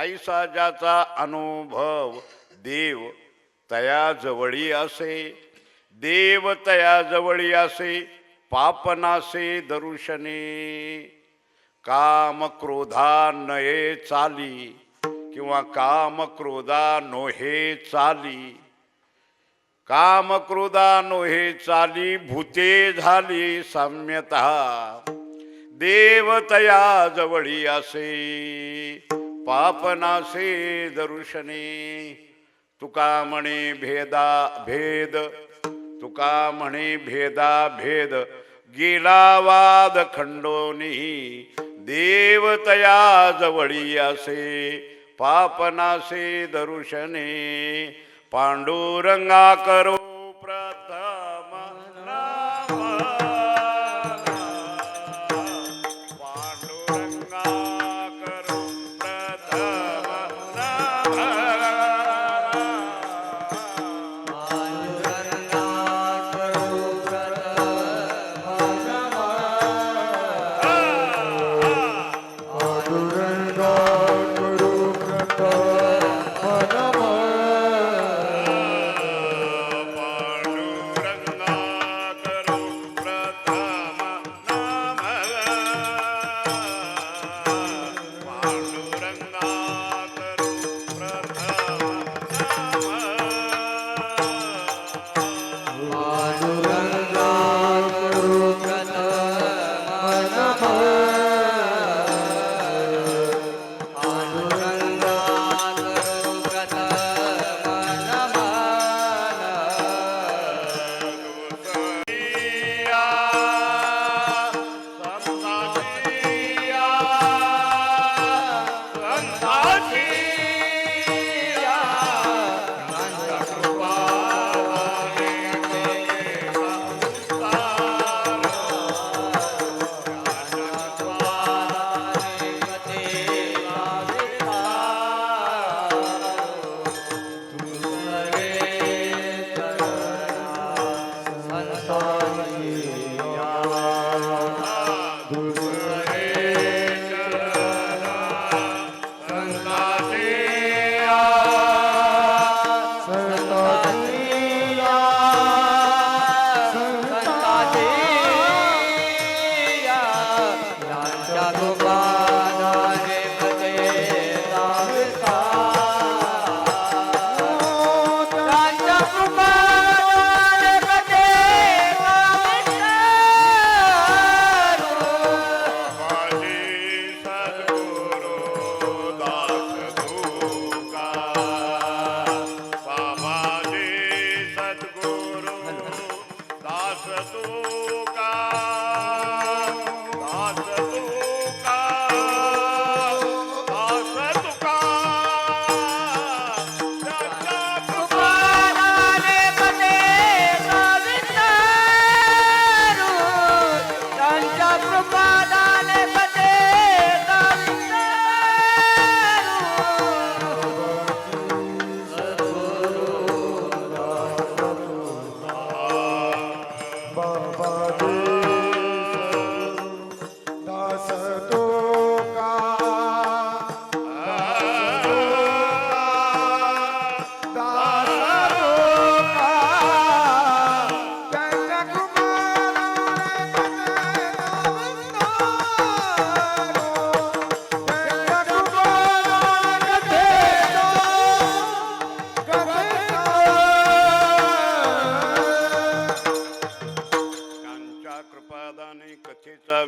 ऐसा ज्याचा अनुभव देव तया जवळी असे, देव तया जवळी असे, पापनासे दरुशने. काम क्रोधा नये चाली किंवा काम क्रोधा नोहे चाली, काम क्रोधा नोहे चाली, भूते झाली साम्यता, देव तया जवळी असे, पापनासे दर्शने. तुका म्हणे भेदा भेद, तुका म्हणे भेदा भेद, गेला वाद खंडोनी, देव तया जवळी असे, पापनासे दर्शने. पांडुरंगा करो प्रथम नाम, पांडुरंगा करो प्रथम नाम, पांडुरंगा करो प्रथम नम, पांडुरंगा करो प्रथम नम, पांडुरंगा करो प्रथम नाम, पांडुरंगा करो प्रथम नाम. पांडुरंगा करो प्रथम नम, पांडुरंगा करो प्रथम नम.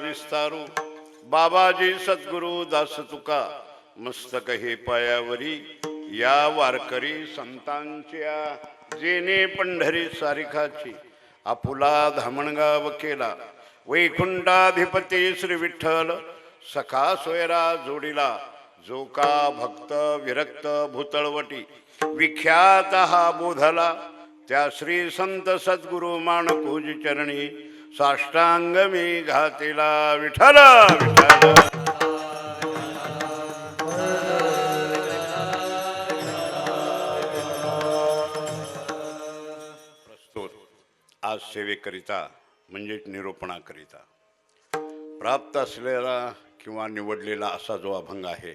विस्तारू बाबाजी सद्गुरु दास तुका मस्तक हे पायावरी, या वारकरी संतांच्या जेने पंढरी सारिखाची आपुला धामणगाव केला. वैकुंठाधिपती श्री विठ्ठल सखा सोयरा जोडीला, जो का भक्त विरक्त भूतळवटी विख्यात हा बोधला. त्या श्री संत सद्गुरु माणकोजी चरणी साष्टांग मी घातिला. विठ्ठल विठ्ठल. प्रस्तुत आज सेवेकरिता म्हणजे निरूपणाकरिता प्राप्त असलेला किंवा निवडलेला असा जो अभंग आहे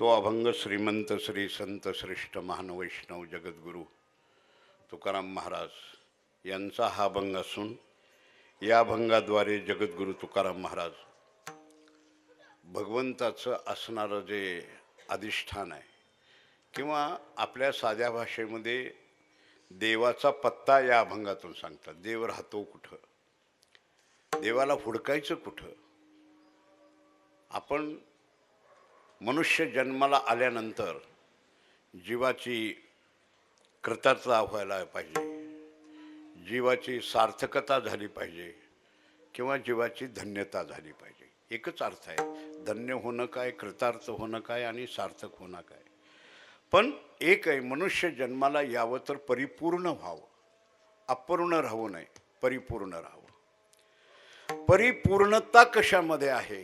तो अभंग श्रीमंत श्री संत श्रेष्ठ महान वैष्णव जगद्गुरू तुकाराम महाराज यांचा हा अभंग असून या अभंगाद्वारे जगद्गुरू तुकाराम महाराज भगवंताचं असणारं जे अधिष्ठान आहे किंवा आपल्या साध्या भाषेमध्ये देवाचा पत्ता या अभंगातून सांगतात. देव राहतो कुठं, देवाला हुडकायचं कुठं. आपण मनुष्य जन्माला आल्यानंतर जीवाची कृतार्थता व्हायला पाहिजे, जीवाची सार्थकता झाली पाहिजे किंवा जीवाची धन्यता झाली पाहिजे. एकच अर्थ आहे, धन्य होणं काय, कृतार्थ होणं काय आणि सार्थक होणं काय. पण एक आहे, मनुष्य जन्माला यावं तर परिपूर्ण व्हावं, अपूर्ण राहू नये, परिपूर्ण राहावं. परिपूर्णता कशामध्ये आहे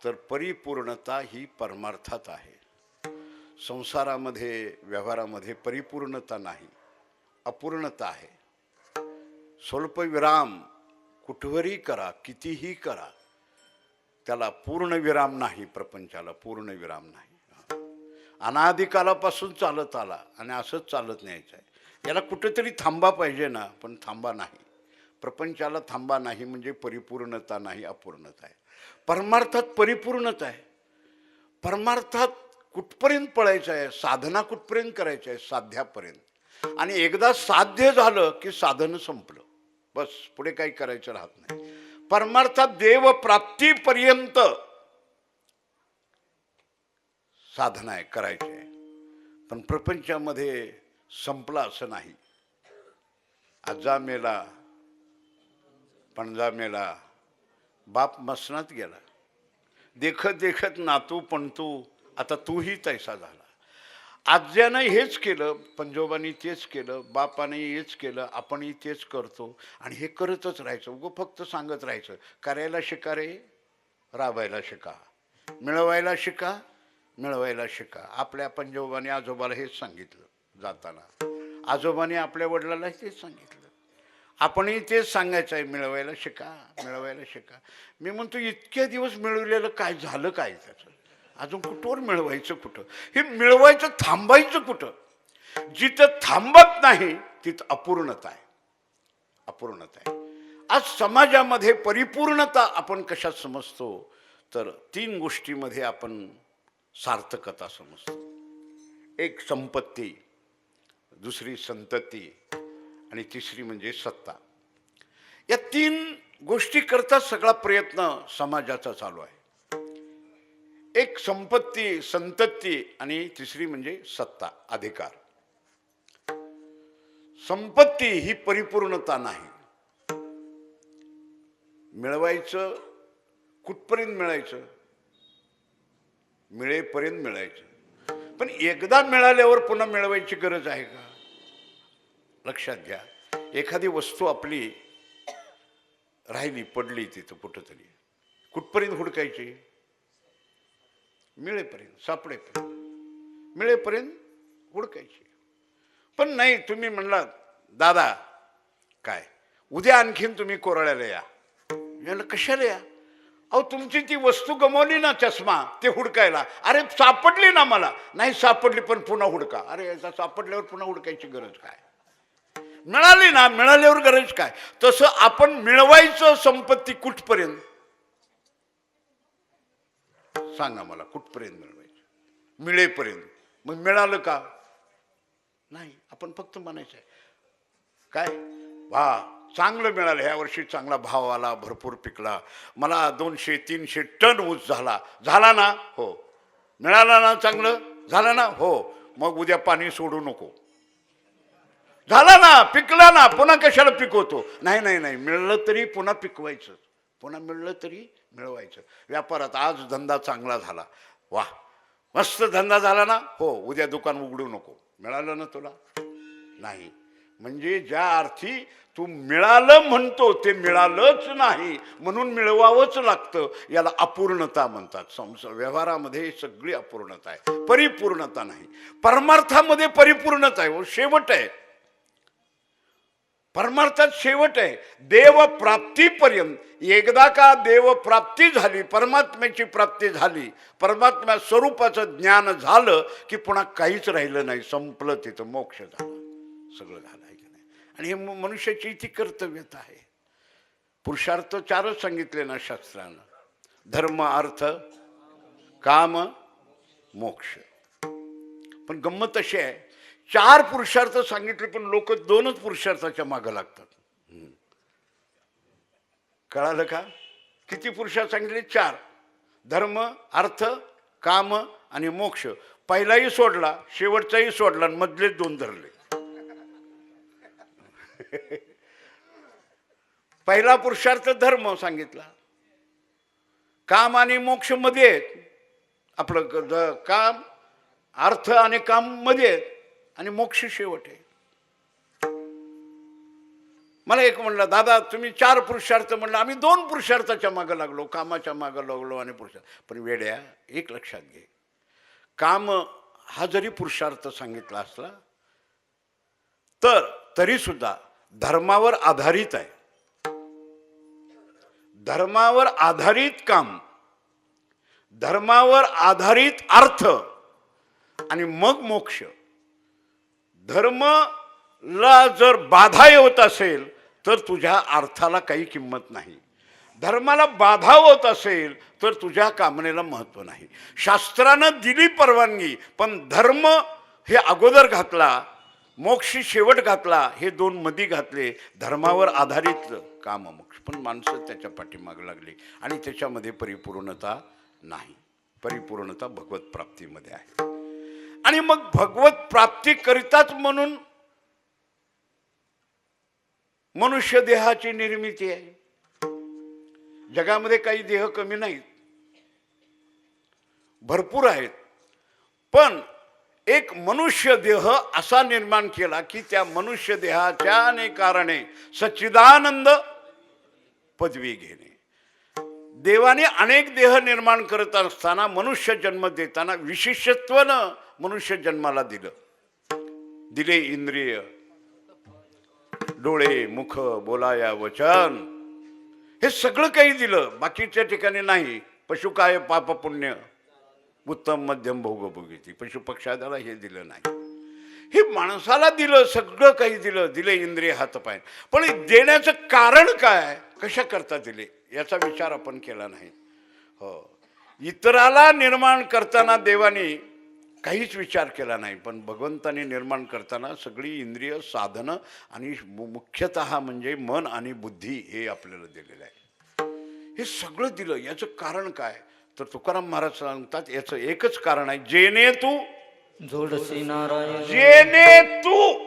तर परिपूर्णता ही परमार्थात आहे. संसारामध्ये व्यवहारामध्ये परिपूर्णता नाही, अपूर्णता आहे. स्वल्पविराम कुठवरही करा, कितीही करा, त्याला पूर्णविराम नाही. प्रपंचाला पूर्णविराम नाही. अनादिकालापासून चालत आला आणि असंच चालत न्यायचं आहे. याला कुठेतरी थांबा पाहिजे ना, पण थांबा नाही. प्रपंचाला थांबा नाही म्हणजे परिपूर्णता नाही, अपूर्णता आहे. परमार्थात परिपूर्णता आहे. परमार्थात कुठपर्यंत पळायचं आहे, साधना कुठपर्यंत करायची आहे, साध्यापर्यंत. आणि एकदा साध्य झालं की साधन संपलं, बस पुढे काही करायचं राहत नाही. परमार्थात देव प्राप्तीपर्यंत साधना आहे, करायची आहे. पण प्रपंचामध्ये संपला असं नाही. आजा मेला, पणजा मेला, बाप मसनात गेला. देखत देखत नातू पणतू, आता तूही तैसा झाला. आज्यानं हेच केलं, पंजोबांनी तेच केलं, बापाने हेच केलं, आपणही तेच करतो आणि हे करतच राहायचं. उगं फक्त सांगत राहायचं, करायला शिका रे, राबायला शिका, मिळवायला शिका, मिळवायला शिका. आपल्या पंजोबाने आजोबाला हेच सांगितलं जाताना, आजोबाने आपल्या वडिलाला तेच सांगितलं, आपणही तेच सांगायचं आहे, मिळवायला शिका, मिळवायला शिका. मी म्हणतो इतक्या दिवस मिळवलेलं काय झालं, काय त्याचं अजून कुठवर मिळवायचं, कुठं हे मिळवायचं, थांबायचं कुठं. जिथं थांबत नाही तिथं अपूर्णता आहे, अपूर्णता आहे. आज समाजामध्ये परिपूर्णता आपण कशात समजतो तर 3 गोष्टीमध्ये आपण सार्थकता समजतो. एक संपत्ती, दुसरी संतती आणि तिसरी म्हणजे सत्ता. या 3 गोष्टी करता सगळा प्रयत्न समाजाचा चालू आहे. एक संपत्ती, संतती आणि तिसरी म्हणजे सत्ता, अधिकार. संपत्ती ही परिपूर्णता नाही. मिळवायचं कुठपर्यंत मिळायचं, मिळेपर्यंत मिळायचं. पण एकदा मिळाल्यावर पुन्हा मिळवायची गरज आहे का? लक्षात घ्या, एखादी वस्तू आपली राहिली, पडली तिथं कुठंतरी, कुठपर्यंत हुडकायची? मिळेपर्यंत, सापडेपर्यंत, मिळेपर्यंत हुडकायची. पण नाही, तुम्ही म्हणला दादा काय उद्या आणखीन तुम्ही कोराळ्याला या. याला कशाला या? अहो तुमची ती वस्तू गमावली ना, चष्मा, ते हुडकायला. अरे सापडली ना मला. नाही सापडली पण पुन्हा हुडका. अरे याचा सापडल्यावर पुन्हा हुडकायची गरज काय? मिळाली ना, मिळाल्यावर गरज काय? तसं आपण मिळवायचं संपत्ती कुठपर्यंत, सांगा मला, कुठपर्यंत मिळवायचं? मिळेपर्यंत. मग मिळालं का? नाही. आपण फक्त म्हणायचं आहे काय, वा चांगलं मिळालं, ह्या वर्षी चांगला भाव आला, भरपूर पिकला, मला 200-300 टन ऊस झाला. झाला ना? हो. मिळाला ना, चांगलं झालं ना? हो. मग उद्या पाणी सोडू नको. झाला ना, पिकला ना, पुन्हा कशाला पिकवतो? नाही नाही नाही, मिळलं तरी पुन्हा पिकवायचं, पुन्हा मिळलं तरी मिळवायचं. व्यापारात आज धंदा चांगला झाला, वा मस्त धंदा झाला ना? हो. उद्या दुकान उघडू नको. मिळालं ना तुला? नाही. म्हणजे ज्या अर्थी तू मिळालं म्हणतो ते मिळालंच नाही, म्हणून मिळवावंच लागतं. याला अपूर्णता म्हणतात. व्यवहारामध्ये सगळी अपूर्णता आहे, परिपूर्णता नाही. परमार्थामध्ये परिपूर्णता आहे, शेवट आहे. परमार्थात शेवट आहे. देवप्राप्तीपर्यंत एकदा का देवप्राप्ती झाली, परमात्म्याची प्राप्ती झाली, परमात्म्या स्वरूपाचं ज्ञान झालं की पुन्हा काहीच राहिलं नाही, संपलं, तिथं मोक्ष झाला, सगळं झालं आहे की नाही. आणि हे मनुष्याची ती कर्तव्यता आहे. पुरुषार्थ 4च सांगितले ना शास्त्रानं, धर्म, अर्थ, काम, मोक्ष. पण गंमत अशी आहे, 4 पुरुषार्थ सांगितले पण लोक 2च पुरुषार्थाच्या मागं लागतात. कळालं का? किती पुरुषार्थ सांगितले? 4. धर्म, अर्थ, काम आणि मोक्ष. पहिलाही सोडला, शेवटचाही सोडला आणि मधले 2 धरले. पहिला पुरुषार्थ धर्म सांगितला, काम आणि मोक्ष मध्ये आहेत. आपलं काम, अर्थ आणि काम मध्ये आहेत आणि मोक्ष शेवट आहे. मला एक म्हणला, दादा तुम्ही 4 पुरुषार्थ म्हणलं, आम्ही 2 पुरुषार्थाच्या मागं लागलो, कामाच्या मागं लागलो आणि पुरुषार्थ. पण वेड्या, एक लक्षात घे, काम हा जरी पुरुषार्थ सांगितला असला तर तरी सुद्धा धर्मावर आधारित आहे. धर्मावर आधारित काम, धर्मावर आधारित अर्थ आणि मग मोक्ष. धर्मला जर बाधा होत असेल तर तुझ्या अर्थाला काही किंमत नाही. धर्माला बाधा होत असेल तर तुझ्या कामनेला महत्व नाही. शास्त्रानं दिली परवानगी, पण धर्म हे अगोदर घातला, मोक्ष शेवट घातला, हे 2 मधी घातले. धर्मावर आधारित काम मोक्ष. पण माणसं त्याच्या पाठीमाग लागली आणि त्याच्यामध्ये परिपूर्णता नाही. परिपूर्णता भगवत प्राप्तीमध्ये आहे. आणि मग भगवत प्राप्ती करिताच म्हणून मनुष्य देहाची निर्मिती आहे. जगामध्ये काही देह कमी नाहीत, भरपूर आहेत. पण एक मनुष्य देह असा निर्माण केला की त्या मनुष्य देहाच्या कारणे सच्चिदानंद पदवी घेणे. देवाने अनेक देह निर्माण करत असताना मनुष्य जन्म देताना विशेषत्वानं मनुष्य जन्माला दिले इंद्रिय, डोळे, मुख, बोलाया वचन, हे सगळं काही दिलं. बाकीच्या ठिकाणी नाही. पशु काय पाप पुण्य उत्तम मध्यम भोगभोगिती, पशु पक्षादाला हे दिलं नाही. हे माणसाला दिलं, सगळं काही दिले इंद्रिय, हातपाय. पण देण्याचं कारण काय, कशा करता दिले याचा विचार आपण केला नाही. हो, इतराला निर्माण करताना देवाने काहीच विचार केला नाही, पण भगवंताने निर्माण करताना सगळी इंद्रिय, साधनं आणि मुख्यतः म्हणजे मन आणि बुद्धी हे आपल्याला दिलेलं आहे. हे सगळं दिलं. याचं कारण काय तर तुकाराम महाराज सांगतात, याचं एकच कारण आहे, जेने तू जोडसी नारायण. जेने तू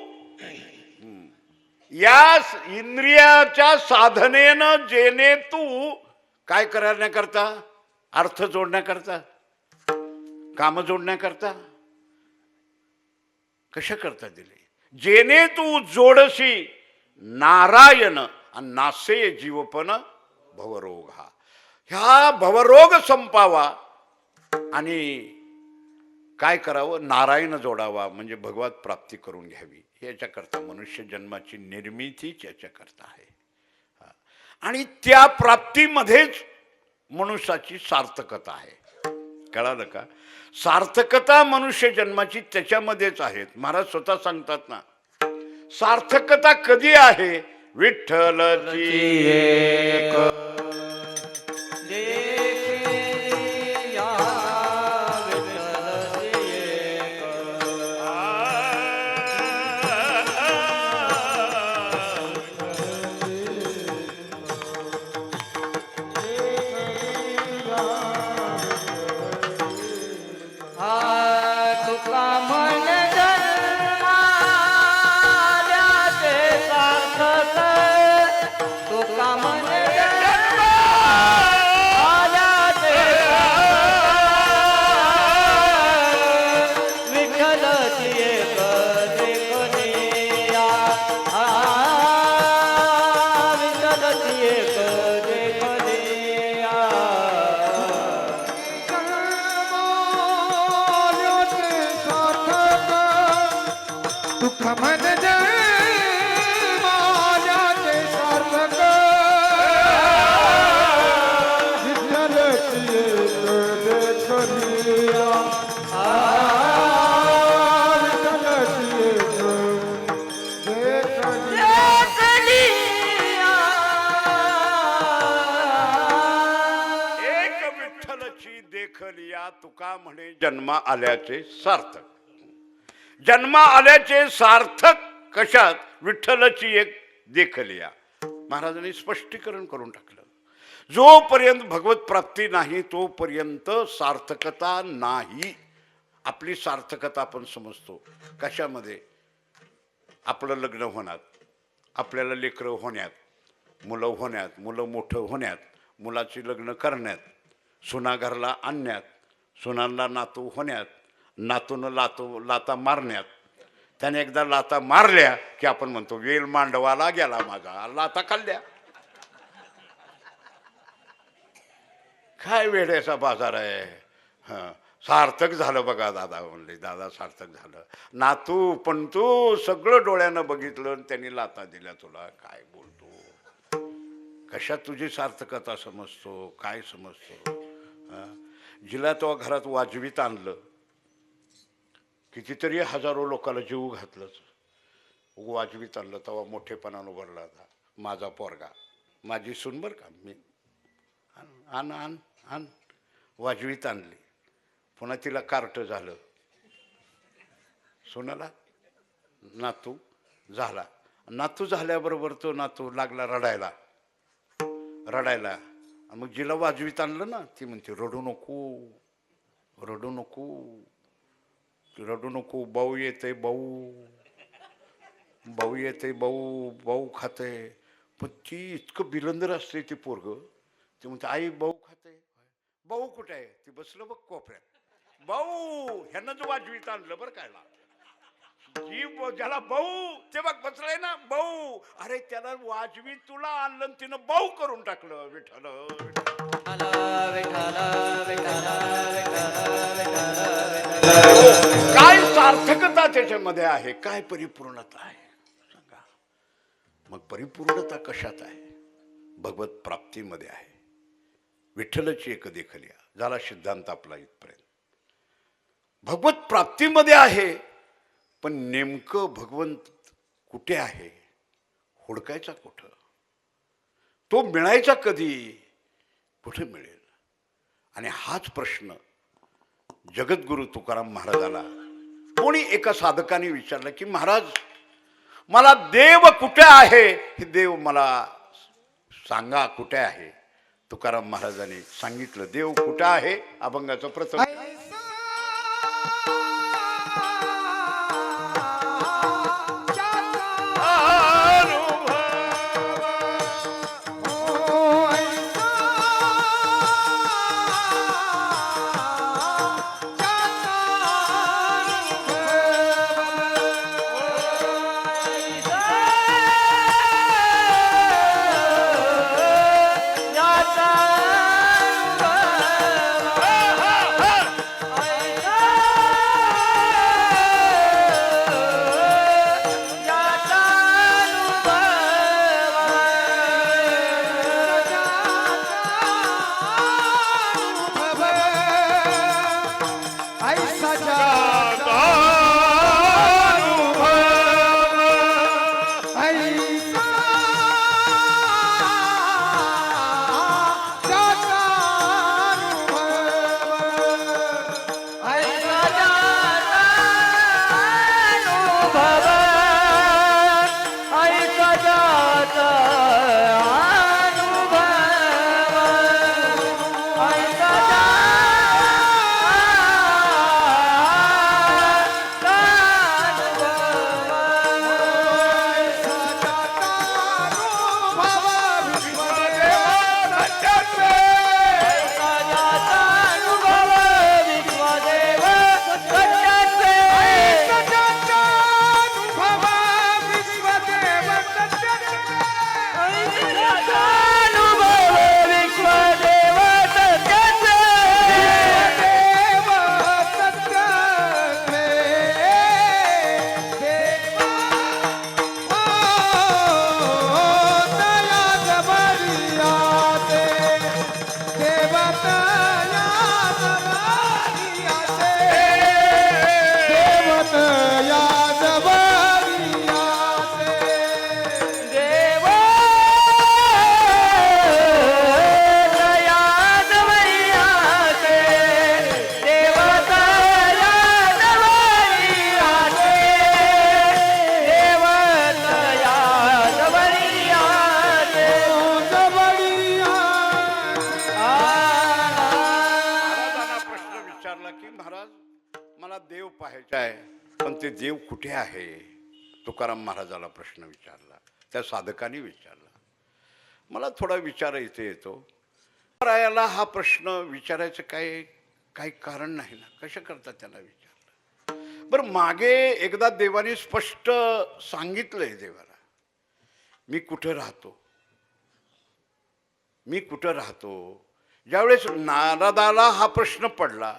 या इंद्रियाच्या साधनेनं जेने तू काय करण्याकरता, अर्थ जोडण्याकरता, काम जोडण्याकरता, कशा करता दिले. जेने तू जोडशी नारायण आणि नासे जीवपन भवरोग. ह्या भवरोग संपावा आणि काय करावं, नारायण जोडावा, म्हणजे भगवत प्राप्ती करून घ्यावी. याच्याकरता मनुष्य जन्माची निर्मितीच याच्याकरता आहे. आणि त्या प्राप्तीमध्येच मनुष्याची सार्थकता आहे. कळालं का? सार्थकता मनुष्य जन्माची त्याच्यामध्येच आहेत. महाराज स्वतः सांगतात ना, सार्थकता कधी आहे, विठ्ठलची एक दुःख मन जय तुका म्हणे जन्मा आल्याचे सार्थक. जन्मा आल्याचे सार्थक कशात? विठ्ठलाची एक देखलिया. महाराजांनी स्पष्टीकरण करून टाकलं. जोपर्यंत भगवत प्राप्ती नाही तोपर्यंत सार्थकता नाही. आपली सार्थकता आपण समजतो कशामध्ये? आपलं लग्न होण्यात, आपल्याला लेकरं होण्यात, मुलं होण्यात, मुलं मोठं होण्यात, मुलाची लग्न करण्यात, सुना घरला आणण्यात, सुनांना नातू होण्यात, नातूनं लाता मारण्यात. त्याने एकदा लाता मारल्या की आपण म्हणतो वेल मांडवाला गेला माझा, लाता खाल्ल्या. काय वेड्याचा बाजार आहे. हां, सार्थक झालं बघा दादा म्हणले. दादा सार्थक झालं. नातू पण तू सगळं डोळ्यानं बघितलं आणि त्यांनी लाता दिल्या तुला. काय बोलतो? कशात तुझी सार्थकता समजतो? काय समजतो? जिला तो घरात वाजवीत आणलं, कितीतरी हजारो लोकांना जीव घातलंच. वाजवीत आणलं तेव्हा मोठेपणानं उभारला होता. माझा पोरगा, माझी सून बरं का, मी आण आण आण वाजवीत आणली. पुन्हा तिला कार्ट झालं. सुनाला नातू झाला. नातू झाल्याबरोबर तो नातू लागला रडायला रडायला. मग जिला वाजवीत आणलं ना, ती म्हणते रडू नको, रडू नको, रडू नको, भाऊ येते, भाऊ भाऊ येते, भाऊ भाऊ खाते. पण ती इतकं बिलंदर असते ती पोरग. ती म्हणते आई भाऊ खाते. भाऊ कुठे आहे? ती बसलं बघ कोपऱ्यात. भाऊ ह्यानं जो वाजवीत आणलं बरं कायला, जी ज्याला भाऊ ते बघ बसलाय ना भाऊ. अरे त्याला वाजवी तुला आणलं तिनं भाऊ करून टाकलं. विठ्ठल काय सार्थकता त्याच्यामध्ये आहे, काय परिपूर्णता आहे सांगा. मग परिपूर्णता कशात आहे? भगवत प्राप्तीमध्ये आहे. विठ्ठलाची एक देखलिया. झाला सिद्धांत आपला इथपर्यंत. भगवत प्राप्तीमध्ये आहे. पण नेमकं भगवंत कुठे आहे? हुडकायचा कुठं? तो मिळायचा कधी? कुठे मिळेल? आणि हाच प्रश्न जगद्गुरु तुकाराम महाराजाला कोणी एका साधकाने विचारलं की महाराज मला देव कुठे आहे? हे देव मला सांगा कुठे आहे? तुकाराम महाराजांनी सांगितलं देव कुठे आहे. अभंगाचं प्रथम व्हायचं आहे, पण ते देव कुठे आहे? तुकाराम महाराजाला प्रश्न विचारला, त्या साधकाने विचारला. मला थोडा विचार इथे येतो, रायाला हा प्रश्न विचारायचं काही कारण नाही ना, कशा करता त्याला विचारलं? बरं, मागे एकदा देवाने स्पष्ट सांगितलंय देवाला, मी कुठं राहतो, मी कुठं राहतो. ज्यावेळेस नारदाला हा प्रश्न पडला,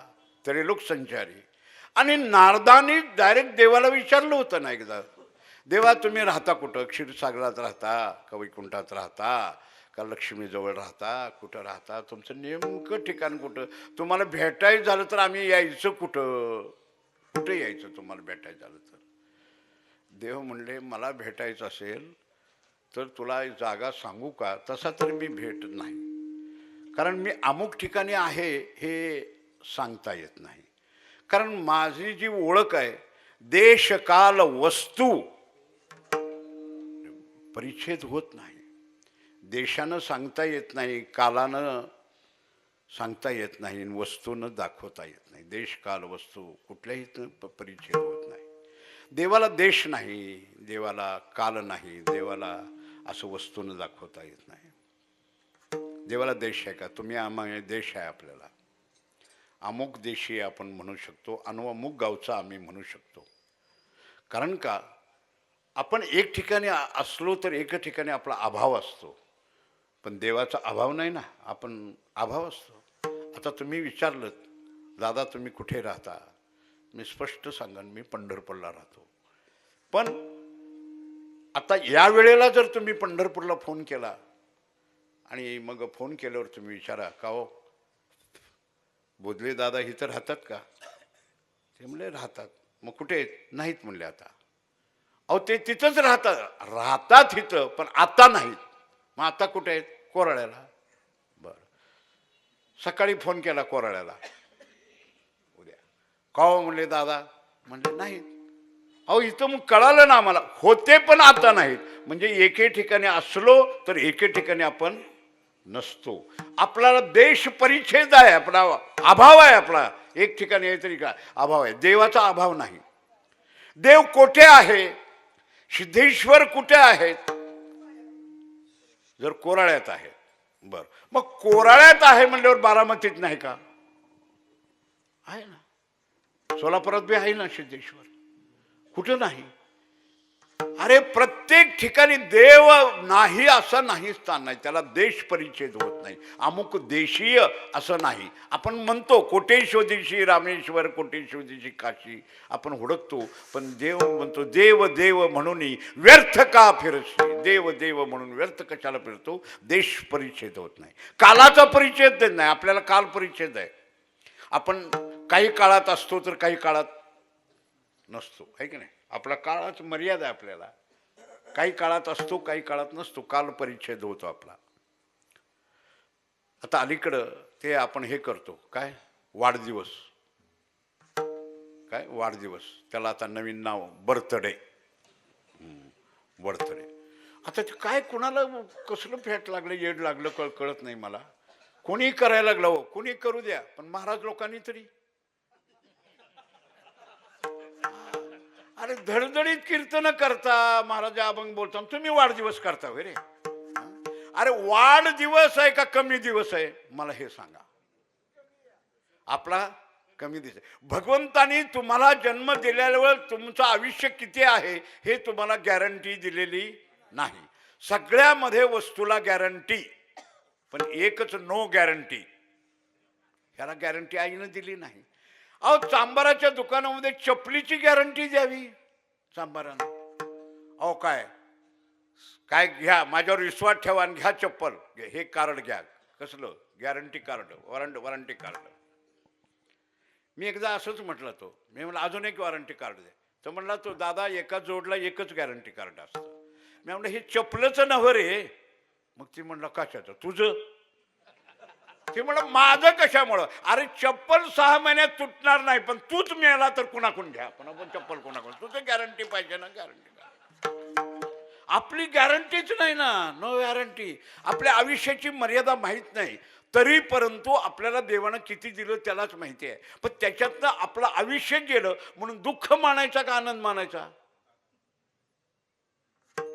त्रिलोक संचारी, आणि नारदाने डायरेक्ट देवाला विचारलं होतं ना एकदा, देवा तुम्ही राहता कुठं? क्षीरसागरात राहता का वैकुंठात राहता का लक्ष्मीजवळ राहता? कुठं राहता? तुमचं नेमकं ठिकाण कुठं? तुम्हाला भेटायचं झालं तर आम्ही यायचं कुठं? कुठं यायचं तुम्हाला भेटायचं झालं तर? देव म्हणले, मला भेटायचं असेल तर तुला जागा सांगू का? तसा तर मी भेटत नाही, कारण मी अमुक ठिकाणी आहे हे सांगता येत नाही. कारण माझी जी ओळख आहे, देश काल वस्तू परिच्छेद होत नाही. देशानं सांगता येत नाही, कालानं सांगता येत नाही, वस्तूनं दाखवता येत नाही. देश काल वस्तू कुठल्याही परिच्छेद होत नाही. देवाला देश नाही, देवाला काल नाही, देवाला असं वस्तूनं दाखवता येत नाही. देवाला देश आहे का? तुम्ही आम्हाला देश आहे, आपल्याला अमुक देशी आपण म्हणू शकतो, अमुक गावचा आम्ही म्हणू शकतो. कारण का, आपण एक ठिकाणी असलो तर एक ठिकाणी आपला अभाव असतो, पण देवाचा अभाव नाही ना, आपण अभाव असतो. आता तुम्ही विचारलं, दादा तुम्ही कुठे राहता? मी स्पष्ट सांगन, मी पंढरपूरला राहतो. पण आता या वेळेला जर तुम्ही पंढरपूरला फोन केला आणि मग फोन केल्यावर तुम्ही विचारा, का हो बोधले दादा इथं राहतात का? ते म्हणले राहतात. मग कुठे आहेत? नाहीत म्हणले आता. अहो ते तिथंच राहतात इथं, पण आता नाहीत. मग आता कुठे आहेत? कोराळ्याला. बरं, सकाळी फोन केला कोराळ्याला, उद्या का हो म्हणले दादा? म्हणले नाहीत. अहो इथं मग कळालं ना आम्हाला, होते पण आता नाहीत. म्हणजे एके ठिकाणी असलो तर एके ठिकाणी आपण नसतो. आपल्याला देश परिच्छेद आहे, आपला अभाव आहे. आपला एक ठिकाणी आहे तरी काय अभाव आहे? देवाचा अभाव नाही. देव कोठे आहे? सिद्धेश्वर कुठे आहेत? जर कोराळ्यात आहेत. बर, मग कोराळ्यात आहे म्हणल्यावर बारामतीत नाही का? आहे ना, सोलापुरात बी आहे ना सिद्धेश्वर. कुठं नाही? अरे प्रत्येक ठिकाणी देव नाही असं नाही, स्थान नाही, त्याला देश परिच्छेद होत नाही. अमुक देशीय असं नाही. आपण म्हणतो कोटेश्वदेशी रामेश्वर, कोटेश्वदेशी काशी आपण हुडकतो, पण देव म्हणतो देव देव म्हणून व्यर्थ का फिरशी? देव देव म्हणून व्यर्थ कशाला फिरतो? देश परिच्छेद होत नाही, कालाचा परिच्छेद देत नाही. आपल्याला काल परिच्छेद आहे. आपण काही काळात असतो तर काही काळात नसतो, आहे की नाही? आपला काळाची मर्यादा आहे. आपल्याला काही काळात असतो, काही काळात नसतो. काल परिच्छेद होतो आपला. आता अलीकडं ते आपण हे करतो, काय वाढदिवस, काय वाढदिवस, त्याला आता नवीन नाव बर्थडे. बर्थडे आता ते काय कुणाला कसलं फॅट लागलं, येड लागलं कळत नाही मला. कोणी करायला लागलं, हो कोणी करू द्या, पण महाराज लोकांनी तरी अरे धडधडीत कीर्तन करता, महाराज अभंग बोलता, तुम्ही वाढदिवस करता होय रे? अरे वाढदिवस आहे का कमी दिवस आहे? मला हे सांगा. आपला कमी दिवस. भगवंतानी तुम्हाला जन्म दिल्यावर तुमचं आयुष्य किती आहे हे तुम्हाला गॅरंटी दिलेली नाही. सगळ्यामध्ये वस्तूला गॅरंटी, पण एकच नो गॅरंटी. ह्याला गॅरंटी आईनं दिली नाही. अहो चांबाराच्या दुकानामध्ये चपलीची गॅरंटी द्यावी चांबारानं. अहो काय काय घ्या, माझ्यावर विश्वास ठेवा आणि घ्या चप्पल, हे कार्ड घ्या. कसलं? Guarantee card, warranty card. मी एकदा असंच म्हटलं, मी म्हणलं अजून एक वॉरंटी कार्ड द्या. तो म्हणला तो दादा एका जोडला एकच गॅरंटी कार्ड असतं. मी म्हणलं हे चपलच नव्हे रे. मग ती म्हणलं कशाचं? तुझं. ते म्हणलं माझं कशामुळं? अरे चप्पल 6 महिन्यात तुटणार नाही, पण तूच मिळाला तर कुणाकडून घ्या. पण आपण चप्पल कुणाकडून? तुझं गॅरंटी पाहिजे ना. गॅरंटी आपली गॅरंटीच नाही ना, नो गॅरंटी. आपल्या आयुष्याची मर्यादा माहीत नाही. तरी परंतु आपल्याला देवानं किती दिलं त्यालाच माहिती आहे. पण त्याच्यातनं आपलं आयुष्य गेलं म्हणून दुःख मानायचा का आनंद मानायचा?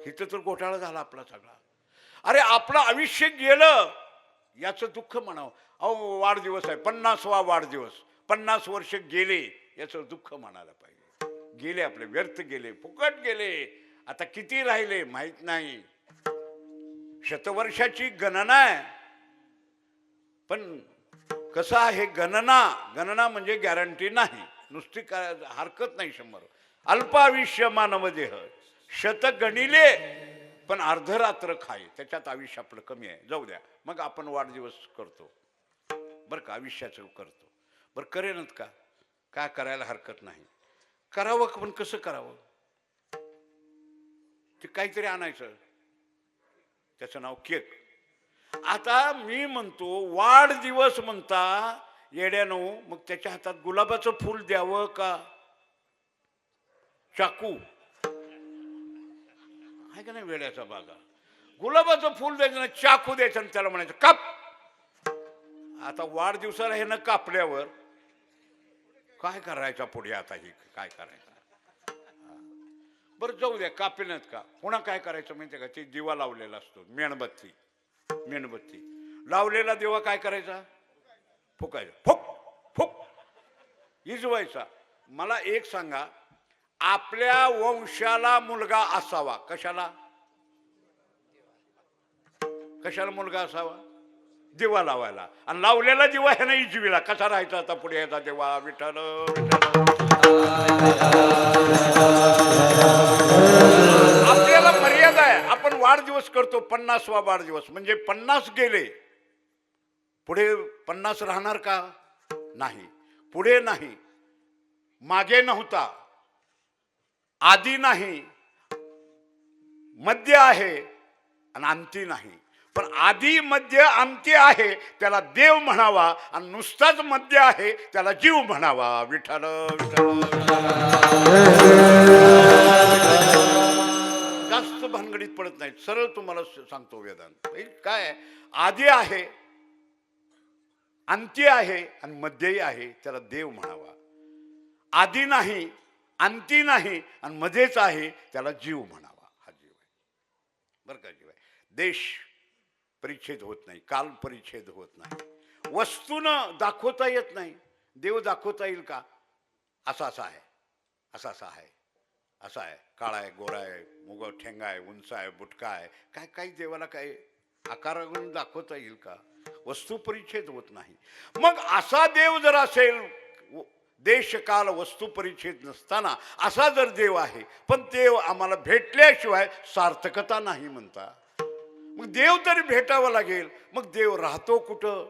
इथं तर घोटाळा झाला आपला सगळा. अरे आपलं आयुष्य गेलं याचं दुःख म्हणावं. अहो वाढदिवस आहे, 50वा वाढदिवस, 50 वर्ष गेले याचं दुःख म्हणायला पाहिजे. गेले आपले, व्यर्थ गेले, फुकट गेले. आता किती राहिले माहित नाही. शतवर्षाची गणना आहे, पण कसं आहे गणना म्हणजे गॅरंटी नाही, नुसती हरकत नाही. 100 अल्पायुष्य मानव देह, शत गणिले पण अर्धरात्र खाय, त्याच्यात आयुष्य आपलं कमी आहे. जाऊ द्या, मग आपण वाढदिवस करतो बरं का, आयुष्याचं करतो बरं. करेनच का, काय करायला हरकत नाही, करावं. पण कसं करावं? ते काहीतरी आणायचं, त्याचं नाव केक. आता मी म्हणतो वाढदिवस म्हणता येड्यानो, मग त्याच्या हातात गुलाबाचं फूल द्यावं का चाकू? आहे का नाही वेड्याचा बागा? गुलाबाचं फूल द्यायचं ना, चाकू द्यायचं आणि त्याला म्हणायचं काप. आता वाढदिवसाला हे न कापल्यावर काय करायचा पुढे? आता ही काय करायचं? बरं जाऊ द्या, कापेनात का, पुन्हा काय करायचं माहितीये का? ते दिवा लावलेला असतो, मेणबत्ती लावलेला दिवा काय करायचा? फुकायचा, फुक फुक इजवायचा. मला एक सांगा, आपल्या वंशाला मुलगा असावा, कशाला मुलगा असावा? दिवा लावायला. आणि लावलेला दिवा ह्यानं इजविला, कसा राहायचा आता पुढे ह्याचा देवा? विठ्ठल आपल्याला मर्यादा आहे. आपण वाढदिवस करतो, 50वा वाढदिवस म्हणजे 50 गेले, पुढे 50 राहणार का? नाही. पुढे नाही, मागे नव्हता, आधी नाही, मध्य आहे आणि अंती नाही. पण आधी मध्य अंती आहे त्याला देव म्हणावा, आणि नुसताच मध्य आहे त्याला जीव म्हणावा. विठ्ठल जास्त भानगडीत पडत नाही, सरळ तुम्हाला सांगतो वेदांत. काय आधी आहे, अंती आहे आणि मध्यही आहे त्याला देव म्हणावा. आधी नाही, अंती नाही आणि मध्येच आहे त्याला जीव म्हणावा. हा जीव आहे बरं का, जीव आहे. देश परिच्छेद होत नाही, काल परिच्छेद होत नाही, वस्तूनं दाखवता येत नाही. देव दाखवता येईल का? असा आहे, असा आहे, असा आहे, काळा आहे, गोरा आहे, मुग ठेंगा आहे, उंच आहे, बुटका आहे, काय काही देवाला काय आकारावरून दाखवता येईल का? वस्तू परिच्छेद होत नाही. मग असा देव जर असेल, देश काल वस्तू परिच्छेद नसताना असा जर देव आहे, पण देव आम्हाला भेटल्याशिवाय सार्थकता नाही म्हणता. मग देव तरी भेटावं लागेल, मग देव राहतो कुठं?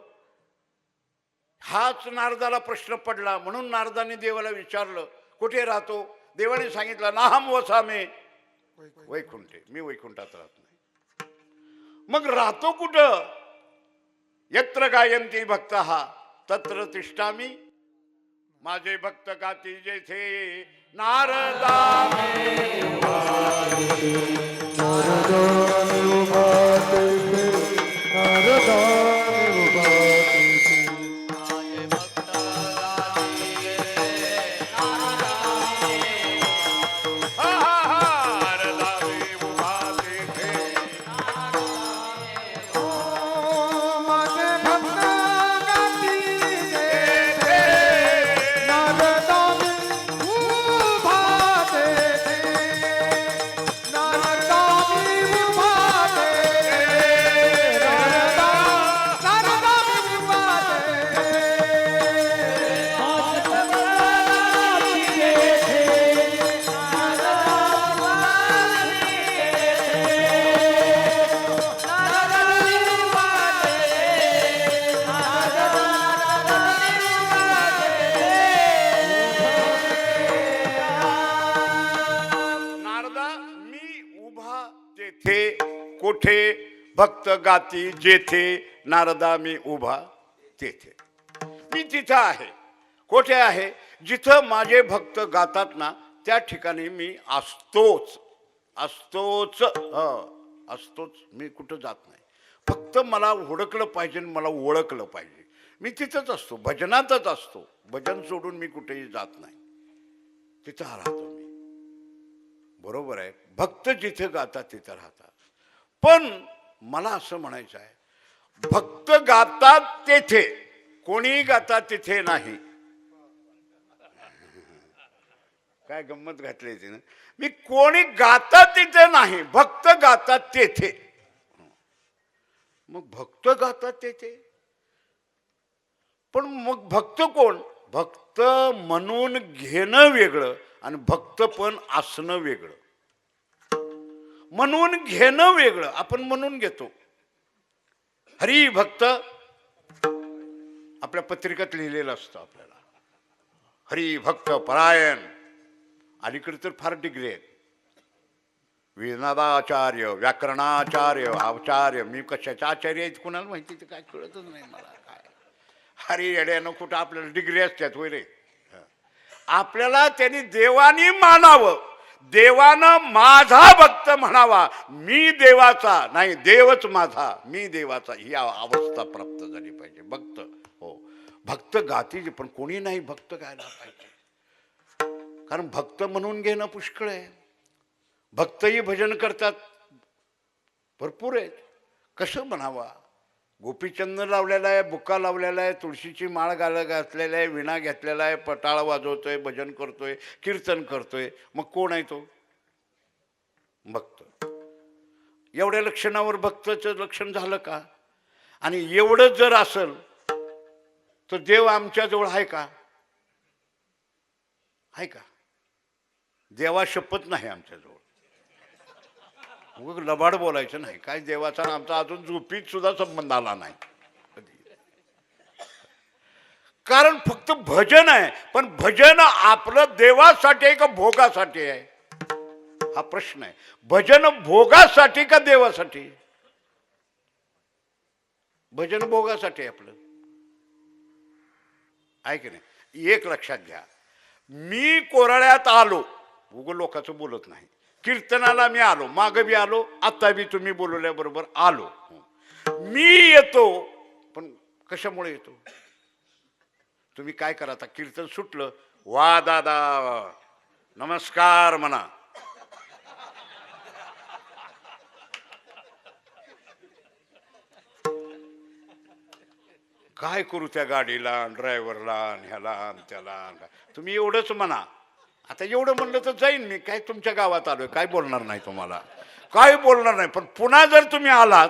हाच नारदाला प्रश्न पडला. म्हणून नारदाने देवाला विचारलं कुठे राहतो? देवाने सांगितलं नाहम वसामे वैकुंठे, मी वैकुंठात राहत नाही. मग राहतो कुठं? यत्र गायंती भक्तः तत्र तिष्ठामी, माझे भक्त गाती जेथे नारदा कोठे भक्त गाती जेथे नारदा मी उभा तेथे. मी तिथं आहे. कोठे आहे? जिथं माझे भक्त गातात ना त्या ठिकाणी मी असतोच. मी कुठं जात नाही. फक्त मला हुडकलं पाहिजे, मला ओळखलं पाहिजे. मी तिथंच असतो, भजनातच असतो. भजन सोडून मी कुठेही जात नाही, तिथं राहतो मी. बरोबर आहे, भक्त जिथे गातात तिथं राहतात. पण मला असं म्हणायचं आहे, भक्त गातात तेथे, कोणी गातात तिथे नाही. काय गंमत घातली तिने. मी कोणी गातात तिथे नाही, भक्त गातात तेथे. मग भक्त गातात तेथे, पण मग भक्त कोण? भक्त म्हणून घेणं वेगळं आणि भक्त पण असणं वेगळं. म्हणून घेणं वेगळं, आपण म्हणून घेतो. हरी भक्त आपल्या पत्रिकेत लिहिलेलं असतं आपल्याला, हरी भक्त परायण. अलीकडे तर फार डिग्री आहेत, विनादाचार्य, व्याकरणाचार्य, आचार्य. मी कशाचा आचार्य आहेत कुणाला माहिती, ते काय कळतच नाही मला. काय हरी येड्यानं कुठं आपल्याला डिग्री असतात होय रे. आपल्याला त्यांनी देवानी मानावं, देवानं माझा भक्त म्हणावा. मी देवाचा नाही, देवच माझा, मी देवाचा, ही अवस्था प्राप्त झाली पाहिजे. भक्त हो, भक्त गातील, पण कोणी नाही भक्त गायला पाहिजे. कारण भक्त म्हणून घेणं पुष्कळ आहे. भक्तही भजन करतात, भरपूर आहेत. कसं म्हणावा? गोपीचंद लावलेला आहे, बुक्का लावलेला आहे, तुळशीची माळ घातलेला आहे, विणा घेतलेला आहे, पटाळ वाजवतोय, भजन करतोय, कीर्तन करतोय. मग कोण आहे तो? भक्त. एवढ्या लक्षणावर भक्ताचं लक्षण झालं का? आणि एवढं जर असेल तर देव आमच्याजवळ आहे का? आहे का? देवा शपथ नाही आमच्याजवळ. मग लबाड बोलायचं नाही. काय देवाचा आमचा अजून झोपीत सुद्धा संबंध आला नाही कधी. कारण फक्त भजन आहे, पण भजन आपलं देवासाठी आहे का भोगासाठी आहे, हा प्रश्न आहे. भजन भोगासाठी का देवासाठी? भजन भोगासाठी आहे आपलं, आहे की नाही? एक लक्षात घ्या, मी कोराळ्यात आलो, उग लोकांचं बोलत नाही. कीर्तनाला मी आलो, माग बी आलो, आता बी तुम्ही बोलवल्याबरोबर आलो. मी येतो, पण कशामुळे येतो? तुम्ही काय करा, आता कीर्तन सुटलं, वा दादा नमस्कार म्हणा. काय करू त्या गाडीला, ड्रायव्हरला, ह्याला त्याला? तुम्ही एवढंच म्हणा. आता एवढं म्हणलं तर जाईन मी. काय तुमच्या गावात आलोय, काय बोलणार नाही तुम्हाला, काय बोलणार नाही. पण पुन्हा जर तुम्ही आलात,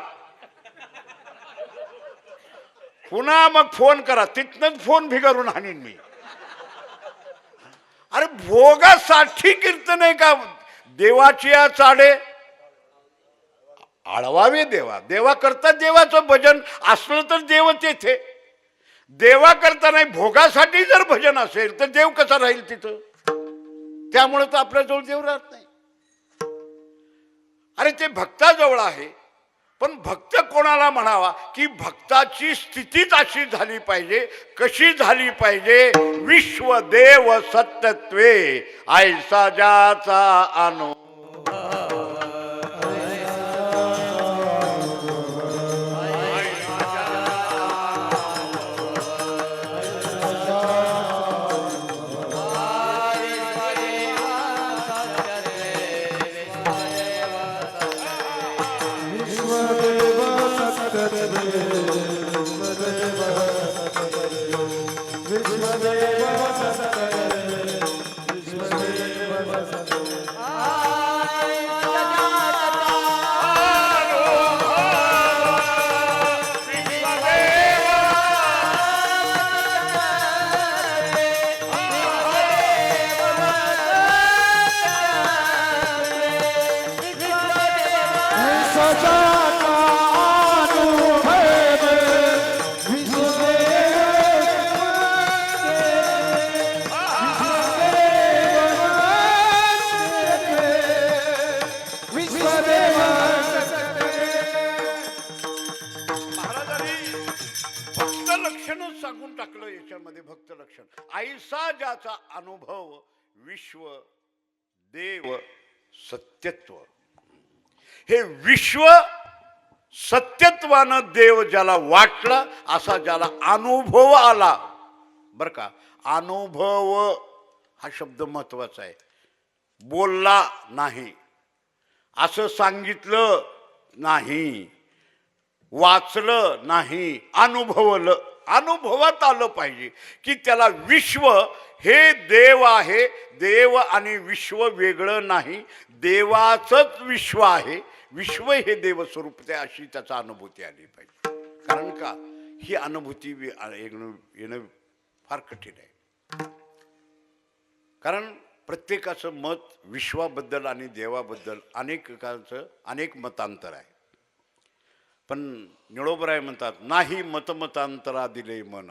पुन्हा मग फोन करा, तिथनच फोन भिगारून हाणीन मी. अरे भोगासाठी कीर्तन आहे का? देवाची या चाडे आळवावे देवा. देवा करता देवाचं भजन असलं तर देव तेथे. देवा करता नाही, भोगासाठी जर भजन असेल तर देव कसा राहील तिथं? त्यामुळे तर आपल्याजवळ देव राहत नाही. अरे ते भक्ताजवळ आहे, पण भक्त कोणाला म्हणावा? की भक्ताची स्थितीच अशी झाली पाहिजे. कशी झाली पाहिजे? विश्वदेव सत्यत्वे ऐसा ज्याचा अनुभव. सांगून टाकलं याच्यामध्ये भक्त लक्षण. ऐसा ज्याचा अनुभव विश्व देव सत्यत्व. हे विश्व सत्यत्वानं देव ज्याला वाटला, असा ज्याला अनुभव आला, बर का, अनुभव हा शब्द महत्वाचा आहे. बोलला नाही, असं सांगितलं नाही, वाचलं नाही, अनुभवलं. अनुभवात आलं पाहिजे की त्याला विश्व हे देव आहे. देव आणि विश्व वेगळं नाही, देवाचंच विश्व आहे, विश्व हे देवस्वरूप आहे, अशी त्याचा अनुभूती आली पाहिजे. कारण का, ही अनुभूती येणं फार कठीण आहे. कारण प्रत्येकाचं मत विश्वाबद्दल आणि देवाबद्दल अनेकांचं अनेक मतांतर आहे. पण निळोबराय म्हणतात, नाही मतमतांतरा दिले मन.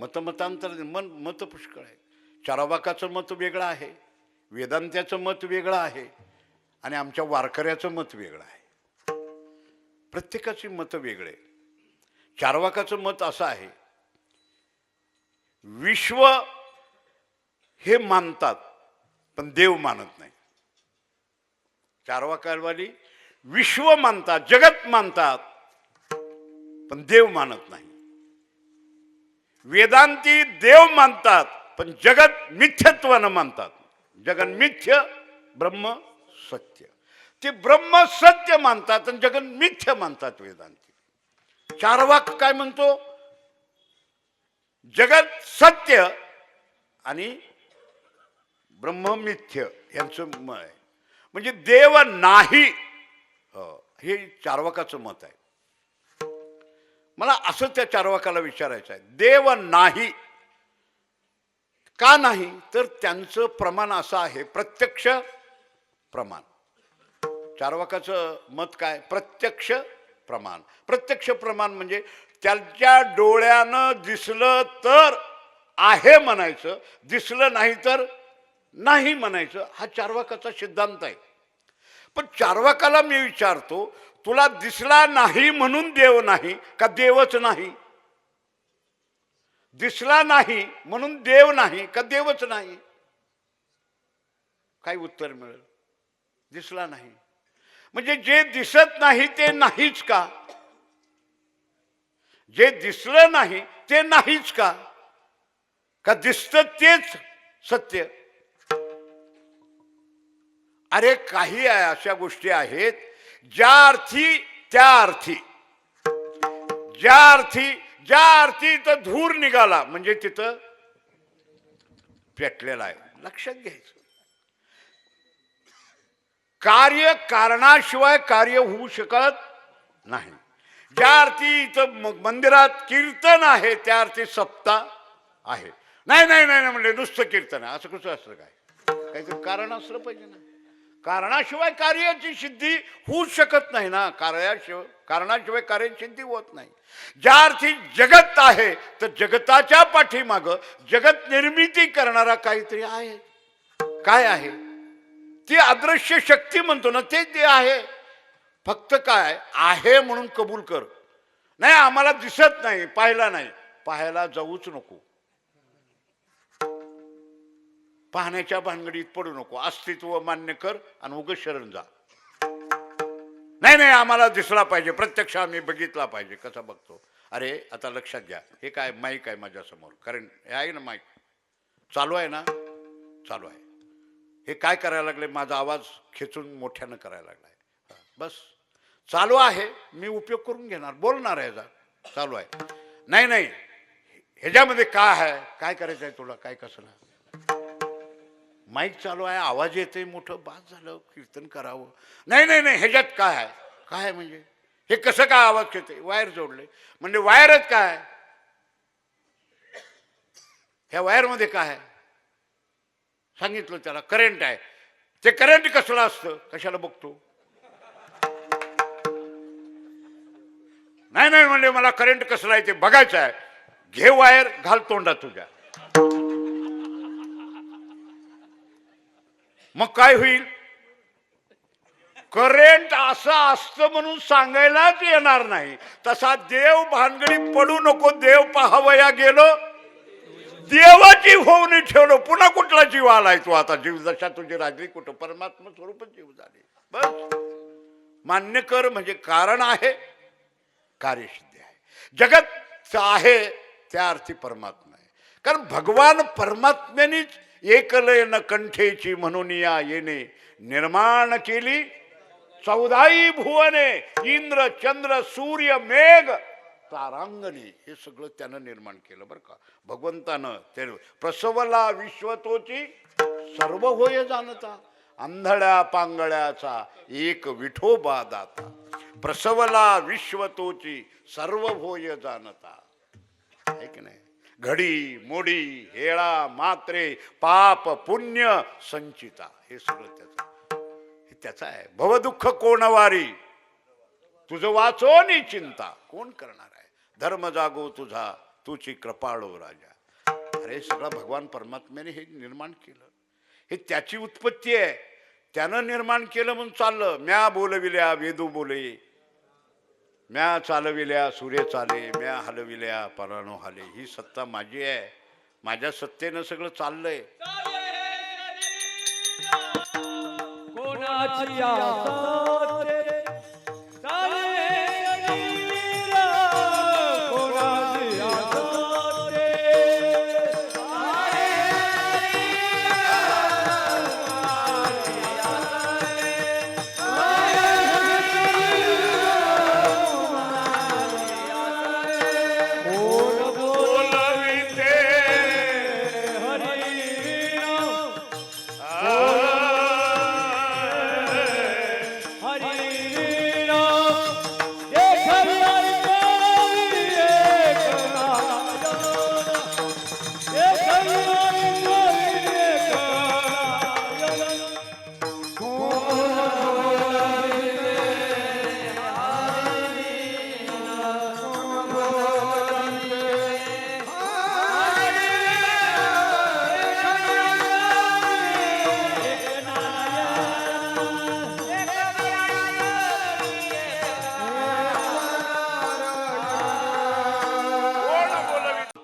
मतमतांतर मत पुष्कळ आहे. चारवाकाचं मत वेगळं आहे, वेदांत्याचं मत वेगळं आहे, आणि आमच्या वारकऱ्याचं मत वेगळं आहे. प्रत्येकाची मतं वेगळे. चारवाकाचं मत असं आहे, विश्व हे मानतात पण देव मानत नाही. चारवाकावाली विश्व मानतात, जगत मानतात, पण देव मानत नाही. वेदांती देव मानतात पण जगत मिथ्यत्वानं मानतात. जगन मिथ्य, ब्रह्म सत्य. ते ब्रह्म सत्य मानतात आणि जगन मिथ्य मानतात वेदांती. चारवाक काय म्हणतो, जगत सत्य आणि ब्रह्म मिथ्य यांचं मत आहे. म्हणजे देव नाही, हे चारवाकाचं मत आहे. मला असं त्या चारवाकाला विचारायचं आहे, देव नाही का नाही, तर त्यांचं प्रमाण असं आहे, प्रत्यक्ष प्रमाण. चारवाकाचं मत काय, प्रत्यक्ष प्रमाण. प्रत्यक्ष प्रमाण म्हणजे त्याच्या डोळ्यानं दिसलं तर आहे म्हणायचं, दिसलं नाही तर नाही म्हणायचं. हा चारवाकाचा सिद्धांत आहे. पण चारवाकाला मी विचारतो, तुला दिसला नाही म्हणून देव नाही का देवच नाही? दिसला नाही म्हणून देव नाही का देवच नाही? काय उत्तर मिळेल? दिसला नाही म्हणजे जे दिसत नाही ते नाहीच का? जे दिसलं नाही ते नाहीच का? का दिसतं तेच सत्य? अरे काही अशा गोष्टी आहेत ज्या अर्थी त्या अर्थी, ज्या अर्थी तर धूर निघाला म्हणजे तिथं पेटलेला आहे. लक्षात घ्यायचं, कार्य कारणाशिवाय कार्य होऊ शकत नाही. ज्या अर्थी इथं मंदिरात कीर्तन आहे त्या अर्थी सत्ता आहे. नाही नाही नाही म्हणजे नुसतं कीर्तन आहे असं कसं असतं? काय काहीतरी कारण असलं पाहिजे ना. कारणाशिवाय कार्याची सिद्धी होऊ शकत नाही ना. कारणाशिवाय कार्याची सिद्धी होत नाही. ज्या अर्थी जगत आहे तर जगताच्या पाठीमागं जगत निर्मिती करणारा काहीतरी आहे. काय आहे? ती अदृश्य शक्ती म्हणतो ना, ते आहे. फक्त काय आहे म्हणून कबूल कर. नाही आम्हाला दिसत नाही, पाहिला नाही, पाहायला जाऊच नको. पाहण्याच्या भानगडीत पडू नको. अस्तित्व मान्य कर आणि उगाच शरण जा. नाही नाही आम्हाला दिसला पाहिजे, प्रत्यक्ष आम्ही बघितला पाहिजे. कसा बघतो? अरे आता लक्षात घ्या, हे काय माईक आहे माझ्यासमोर, कारण हे आहे ना माईक चालू आहे ना, चालू आहे. हे काय करायला लागले, माझा आवाज खेचून मोठ्यानं करायला लागलाय. बस चालू आहे, मी उपयोग करून घेणार, बोलणार आहे. चालू आहे. नाही नाही ह्याच्यामध्ये काय आहे, काय करायचं आहे तुला, काय कसं ना, माईक चालू आहे, आवाज येते मोठं, बास झालं, कीर्तन करावं. नाही नाही नाही ह्याच्यात काय आहे, काय आहे म्हणजे हे कसं काय आवाज येते? वायर जोडले म्हणजे वायरच काय? ह्या वायरमध्ये काय आहे सांगितलं त्याला, करंट आहे. ते करंट कसलं असतं, कशाला बघतो? नाही नाही म्हणजे मला करंट कसला आहे ते बघायचं आहे. घे वायर, घाल तोंडात तुझ्या. मग काय होईल? करंट असं असतं म्हणून सांगायलाच येणार नाही. तसा देव भानगडीत पडू नको. देव पाहावया गेलो, देवाची होऊन ठेवलो. पुन्हा कुठला जीव आलाय तू? आता जीव जशा तुझी राजली कुठं परमात्मा स्वरूपच जीव झाले. बस मान्य कर म्हणजे कारण आहे, कार्यसिद्धी आहे. जगत आहे त्या अर्थी परमात्मा आहे. कारण भगवान परमात्म्यानेच एकलयन कंठेची म्हणून या येणे निर्माण केली 14 भुवने, इंद्र चंद्र सूर्य मेघ तारांगणी. हे सगळं त्यानं निर्माण केलं बरं का. भगवंतानं ते प्रसवला विश्वतोची सर्व होय जाणता, आंधळ्या पांगळ्याचा एक विठोबा दाता. प्रसवला विश्वतोची सर्व होय जाणता. आहे की नाही. घडी मोडी हेळा मात्रे पाप पुण्य संचिता. हे सगळं त्याचं आहे. भवदुःख कोण वारी, तुझं वाचोनी चिंता कोण करणार आहे. धर्म जागो तुझा तुझी कृपाळो राजा. अरे सगळं भगवान परमात्म्याने हे निर्माण केलं. हे त्याची उत्पत्ती आहे. त्यानं निर्माण केलं म्हणून चाललं. म्या बोलविल्या वेदू बोले, म्या चालविल्या सूर्य चाले, म्या हलविल्या परानो हाले. ही सत्ता माझी आहे. माझ्या सत्तेनं सगळं चाललंय. कोणाची आस ते चाले शरीर, कोणाची आस ते चाले कोण बोलविते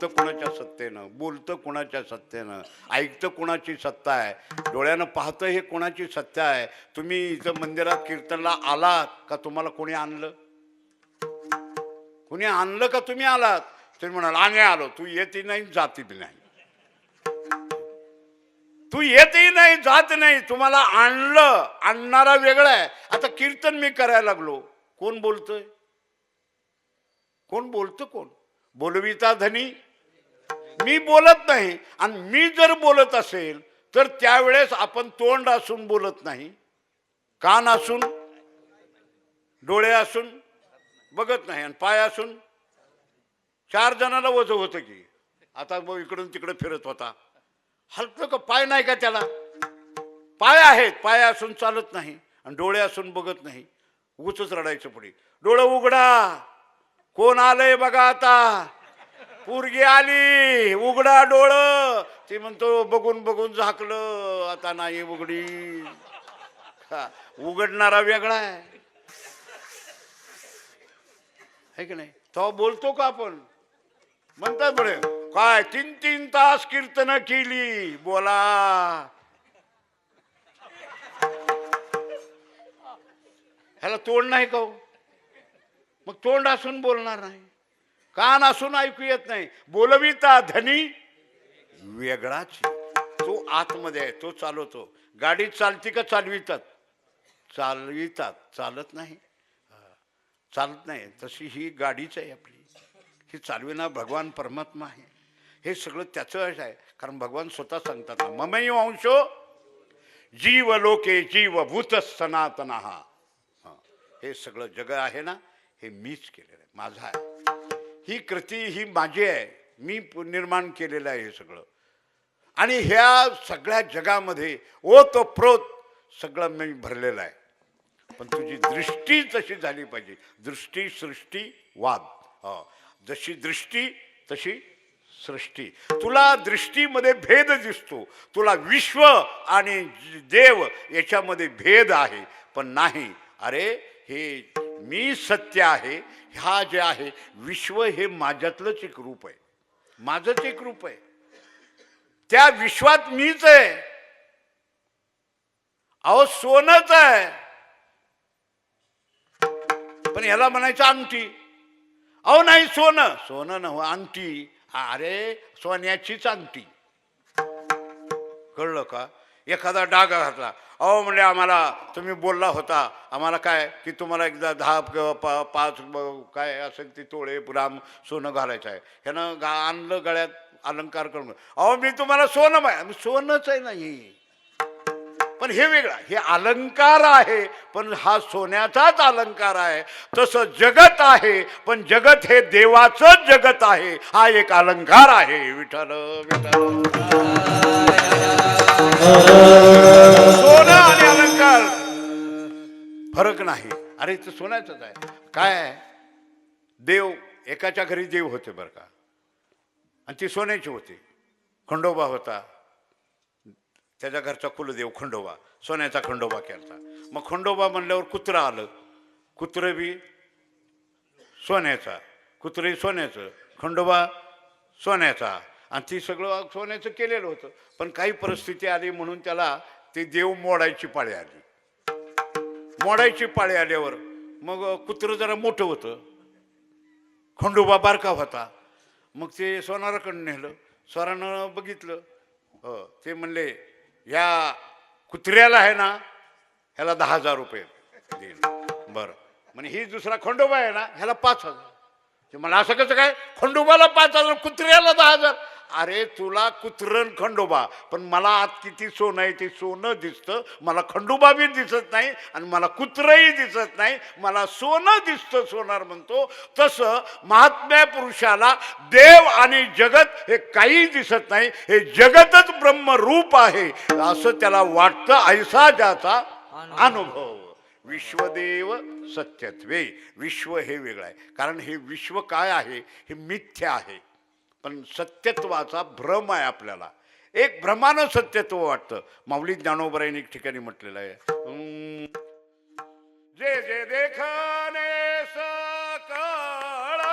कुणाच्या सत्तेनं, बोलतं कुणाच्या सत्तेनं, ऐकतं कुणाची सत्ता आहे, डोळ्यानं पाहतं हे कुणाची सत्ता आहे. तुम्ही इथं मंदिरात कीर्तनला आलात का तुम्हाला कोणी आणलं? कोणी आणलं का तुम्ही आलात? तुम्ही म्हणाल आम्ही आलो. तू येतही नाही जाती नाही. तू येतही नाही जात नाही. तुम्हाला आणलं. आणणारा वेगळा आहे. आता कीर्तन मी करायला लागलो, कोण बोलतोय? कोण बोलतं? कोण बोलविता धनी? मी बोलत नाही. आणि मी जर बोलत असेल तर त्यावेळेस आपण तोंड असून बोलत नाही, कान असून, डोळे असून बघत नाही, आणि पाय असून. 4 जणांना वजं होतं की आता इकडून तिकडे फिरत होता. हलतं का? पाय नाही का त्याला? पाय आहेत, पाय असून चालत नाही, आणि डोळे असून बघत नाही. उगच रडायचं पुढे. डोळं उघडा, कोण आलंय बघा. आता पोरगी आली, उघडा डोळं. ती म्हणतो बघून बघून झाकलं, आता नाही उघडी. उघडणारा वेगळा आहे की नाही. तो बोलतो का आपण? म्हणतात बरे काय 3-3 तास कीर्तन केली, बोला. ह्याला तोंड नाही का? मग तोंड असून बोलणार नाही, कान असून ऐकू येत नाही. बोलविता धनी वेगळाच. तो आतमध्ये आहे, तो चालवतो. गाडी चालती का चालवितात? चालवितात, चालत नाही. चालत नाही. तशी ही गाडीच आहे आपली. ही चालविणार भगवान परमात्मा आहे. हे सगळं त्याचं आहे. कारण भगवान स्वतः सांगतात ना, ममैव अंशो जीव लोके जीवभूत सनातन. हे सगळं जग आहे ना, हे मीच केलेलं आहे, माझं आहे. ही कृती ही माझी आहे, मी निर्माण केलेलं आहे हे सगळं. आणि ह्या सगळ्या जगामध्ये ओतप्रोत सगळं मी भरलेलं आहे. पण तुझी दृष्टी तशी झाली पाहिजे. दृष्टी सृष्टी वाद. जशी दृष्टी तशी सृष्टी. तुला दृष्टीमध्ये भेद दिसतो, तुला विश्व आणि देव याच्यामध्ये भेद आहे, पण नाही. अरे हे मी सत्य आहे. हा जे आहे विश्व हे माझ्यातलंच एक रूप आहे, माझंच एक रूप आहे. त्या विश्वात मीच आहे. अहो सोनच आहे, पण ह्याला म्हणायचं अंगठी. अहो नाही, सोनं. सोनं नव्ह, अंगठी. अरे सोन्याचीच अंगठी. कळलं का? एखादा डाग घातला, अहो म्हणले आम्हाला तुम्ही बोलला होता आम्हाला काय की तुम्हाला एकदा 10 5 काय असेल ते तोळे ग्राम सोनं घालायचं आहे. ह्यानं आणलं गळ्यात अलंकार करून, अहो मी तुम्हाला सोनं सोनंच आहे नाही. पण हे वेगळा, हे अलंकार आहे, पण हा सोन्याचाच अलंकार आहे. तसं जगत आहे, पण जगत हे देवाचंच जगत आहे. हा एक अलंकार आहे. विठ्ठल विठ्ठल. सोनं आणि अलंकार फरक नाही. अरे ते सोन्याचंच आहे. काय आहे? देव, एकाच्या घरी देव होते बरं का, आणि ती सोन्याची होती. खंडोबा होता, त्याच्या घरचा कुलदेव खंडोबा, सोन्याचा खंडोबा केला. मग खंडोबा म्हणल्यावर कुत्रं आलं, कुत्रं बी सोन्याचा, कुत्रही सोन्याचं, खंडोबा सोन्याचा, आणि ती सगळं सोन्याचं केलेलं होतं. पण काही परिस्थिती आली म्हणून त्याला ते देव मोडायची पाळी आली. मोडायची पाळी आल्यावर मग कुत्रं जरा मोठं होतं, खंडोबा बारका होता. मग ते सोनाराकडं नेलं. सोनारानं बघितलं, ते म्हणले या कुत्र्याला आहे ना, ह्याला 10,000 रुपये देईल. बरं म्हणजे ही दुसरा खंडोबा आहे ना, ह्याला 5,000. ते मला असं कसं काय, खंडोबाला 5,000 कुत्र्याला 10,000? अरे तुला कुत्रन खंडोबा, पण मला आत किती सोनं आहे ते सोनं दिसतं. मला खंडोबा बी दिसत नाही आणि मला कुत्रही दिसत नाही, मला सोनं दिसतं. सोनार म्हणतो तसं महात्म्या पुरुषाला देव आणि जगत हे काही दिसत नाही. हे जगतच ब्रह्मरूप आहे असं त्याला वाटतं. ऐसा ज्याचा अनुभव. विश्वदेव सत्यत्वे. विश्व हे वेगळं आहे, कारण हे विश्व काय आहे, हे मिथ्या आहे. पण सत्यत्वाचा भ्रम आहे आपल्याला. एक भ्रमानं सत्यत्व वाटतं. माऊली ज्ञानोबरायांनी एक ठिकाणी म्हटलेलं आहे, जे जे देखणे सकळ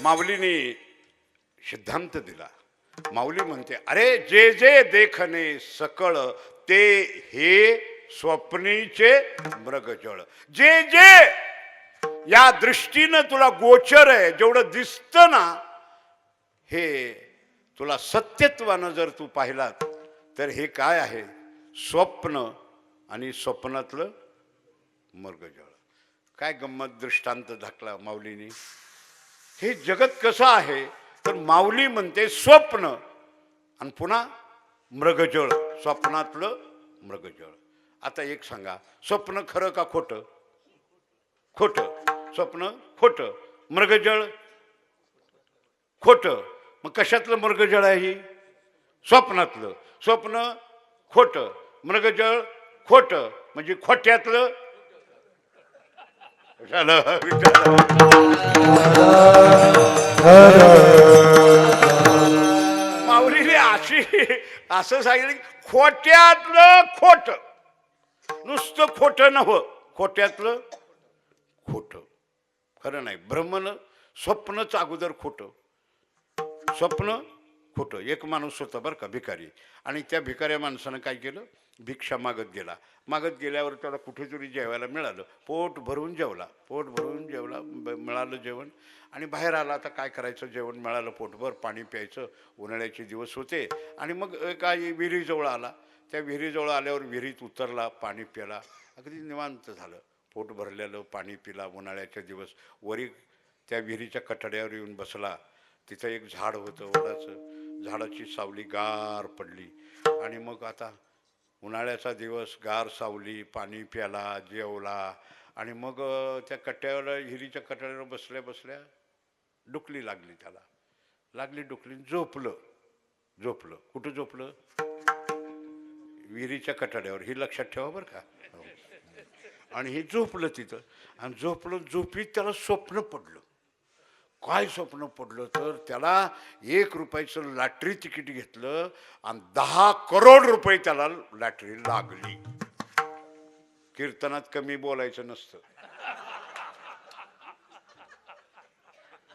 माऊलीने सिद्धांत दिला. माऊली म्हणते, अरे जे जे देखणे सकळ ते हे स्वप्नीचे मृगजळ. जे जे या दृष्टीनं तुला गोचर आहे, जेवढं दिसतं ना, हे तुला सत्यत्वानं जर तू पाहिलात तर हे काय आहे, स्वप्न आणि स्वप्नातलं मृगजळ. काय गंमत दृष्टांत दाखला माऊलीने. हे जगत कसं आहे तर माऊली म्हणते स्वप्न आणि पुन्हा मृगजळ, स्वप्नातलं मृगजळ. आता एक सांगा, स्वप्न खरं का खोटं? खोटं. स्वप्न खोटं, मृगजळ खोटं. मग कशातलं मृगजळ आहे ही? स्वप्नातलं. स्वप्न खोटं, मृगजळ खोटं, म्हणजे खोट्यातलं माऊलीने अशी असं सांगितलं की खोट्यातलं खोट. नुसतं खोटं नव्हं, खोट्यातलं खोटं. खरं नाही. भ्रमण स्वप्नच अगोदर खोटं. स्वप्न खोटं. एक माणूस होता बरं का, भिकारी. आणि त्या भिकाऱ्या माणसानं काय केलं, भिक्षा मागत गेल्यावर त्याला कुठेतरी जेवायला मिळालं, पोट भरून जेवला, मिळालं जेवण. आणि बाहेर आला, आता काय करायचं, जेवण मिळालं पोटभर, पाणी प्यायचं, उन्हाळ्याचे दिवस होते. आणि मग काय विहिरीजवळ आला, त्या विहिरीजवळ आल्यावर विहिरीत उतरला, पाणी प्याला, अगदी निवांत झालं, पोट भरलेलं, पाणी पिला. उन्हाळ्याचे दिवस, वरी त्या विहिरीच्या कठड्यावर येऊन बसला. तिथं एक झाड होतं वडाचं, झाडाची सावली गार पडली. आणि मग आता उन्हाळ्याचा दिवस, गार सावली, पाणी प्याला, जेवला. आणि मग त्या कट्ट्यावर, विहिरीच्या कट्ट्यावर बसल्या बसल्या डुकली लागली त्याला, डुकली, झोपलं. कुठं झोपलं? विहिरीच्या कट्ट्यावर. ही लक्षात ठेवा बरं का. हो. आणि हे झोपलं तिथं. आणि झोपीत त्याला स्वप्न पडलं. काय स्वप्न पडलं तर त्याला 1 रुपयाचं लॉटरी तिकीट घेतलं आणि 10 करोड रुपये त्याला लॉटरी लागली. कीर्तनात कमी बोलायचं नसतं.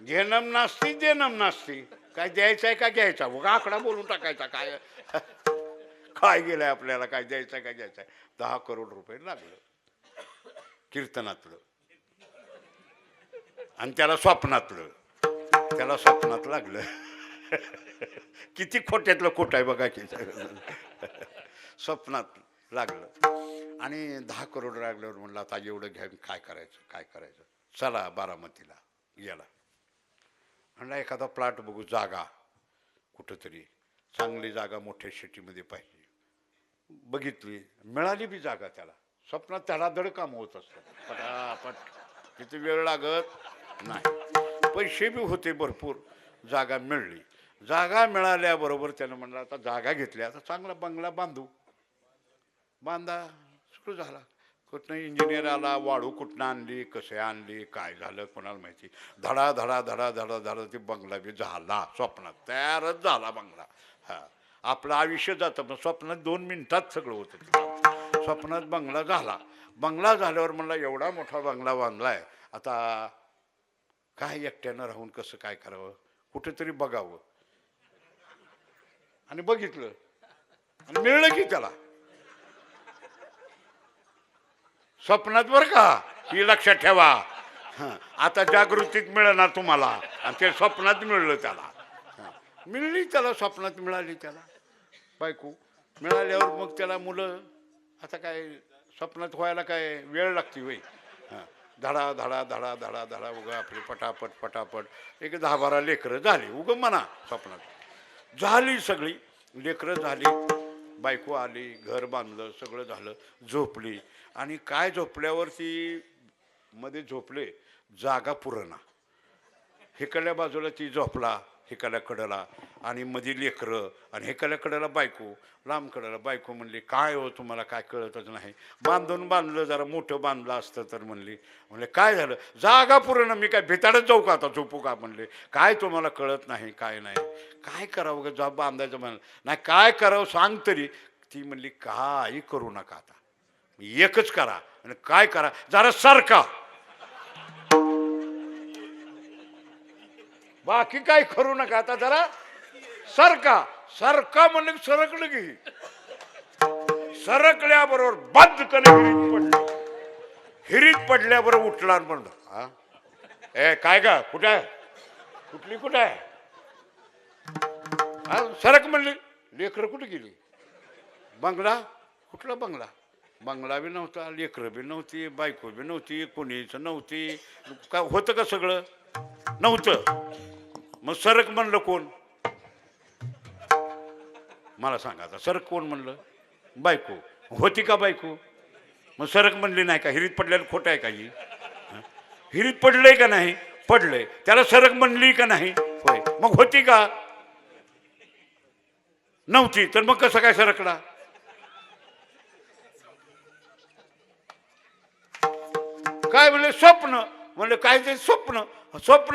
घेणं नास्ती देणं नास्ती. काय द्यायचं आहे का घ्यायचा, उगा आकडा बोलून टाकायचा. काय काय गेलंय आपल्याला, काय द्यायचं आहे का घ्यायचं आहे. 10 करोड रुपये लागलं कीर्तनातलं. आणि त्याला स्वप्नात लागलं. किती खोट्यातलं खोट आहे बघा की. स्वप्नात लागलं. आणि 10 करोड लागल्यावर म्हणलं आता एवढं घ्या, काय करायचं. चला बारामतीला गेला. म्हणला एखादा प्लॉट बघू, जागा कुठंतरी चांगली जागा मोठ्या सिटीमध्ये पाहिजे. बघितली, मिळाली बी जागा त्याला. स्वप्नात धडाधड काम होत असतं, पटापट, किती वेळ लागत नाही. पैसे बी होते भरपूर. जागा मिळली. जागा मिळाल्याबरोबर त्यानं म्हणलं आता जागा घेतली, आता चांगला बंगला बांधा. सुरू झाला. कुठनं इंजिनियर आला, वाळू कुठनं आणली, कसे आणली, काय झालं कोणाला माहिती. धडा ते बंगला बी झाला. स्वप्नात तयारच झाला बंगला. हा, आपलं आयुष्य जातं पण स्वप्नात 2 मिनिटात सगळं होतं. स्वप्नात बंगला झाला. बंगला झाल्यावर म्हणला एवढा मोठा बंगला बांधलाय, आता काय एकट्यानं राहून कसं काय करावं, कुठेतरी बघावं. आणि बघितलं आणि मिळलं की त्याला. स्वप्नात बरं का, ही लक्षात ठेवा. आता जागृतीत मिळणार तुम्हाला, आणि ते स्वप्नात मिळलं त्याला. मिळली त्याला, स्वप्नात मिळाली त्याला बायको. मिळाल्यावर मग त्याला मुलं. आता काय स्वप्नात व्हायला काय वेळ लागते वय. धडा उगं आपली पटापट एक 10-12 लेकरं झाली उगं म्हणा. स्वप्नात झाली सगळी लेकरं झाली, बायको आली, घर बांधलं, सगळं झालं, झोपली. आणि काय झोपल्यावरती मध्ये झोपले, जागा पुरणा. हिकडल्या बाजूला ती झोपला, हिकडल्या कडेला, आणि मध्ये लेकरं, आणि हिकडल्या कडेला बायको, लांब कडेला बायको. म्हणली काय हो तुम्हाला काय कळतच नाही, बांधलं जरा मोठं बांधलं असतं तर. म्हणले काय झालं, जागा पुरणा, मी काय भिताडत जाऊ का आता, झोपू का. म्हणले काय तुम्हाला कळत नाही, काय नाही, काय करावं ग, जॉब बांधायचं म्हणलं नाही, काय करावं सांग तरी. ती म्हणली काही करू नका, आता एकच करा. आणि काय करा, जरा सारखा, बाकी काय करू नका, आता जरा सारखा म्हणलं सरकलं की. सरकल्याबरोबर बंदकन हिरीत पडल्याबरोबर उठला आणि म्हणलं हा ए काय का, कुठे आहे, कुठे आहे. हा सरक म्हणली. लेकरं कुठे गेली. बंगला, कुठला बंगला बी नव्हता, लेकरं बी नव्हती, बायको बी नव्हती, कोणीच नव्हती. का होतं का, सगळं नव्हतं. मग सरक म्हणलं कोण, मला सांगा आता. सरक कोण म्हणलं, बायको. होती का बायको. मग सरक म्हणली नाही का. हिरीत पडल्याला खोटं आहे का ही. हिरीत पडलंय का नाही, पडलंय, त्याला सरक म्हणली का नाही, होय. मग होती का, नव्हती, तर मग कसं काय सरकला. काय म्हणले, स्वप्न. म्हणलं काय ते स्वप्न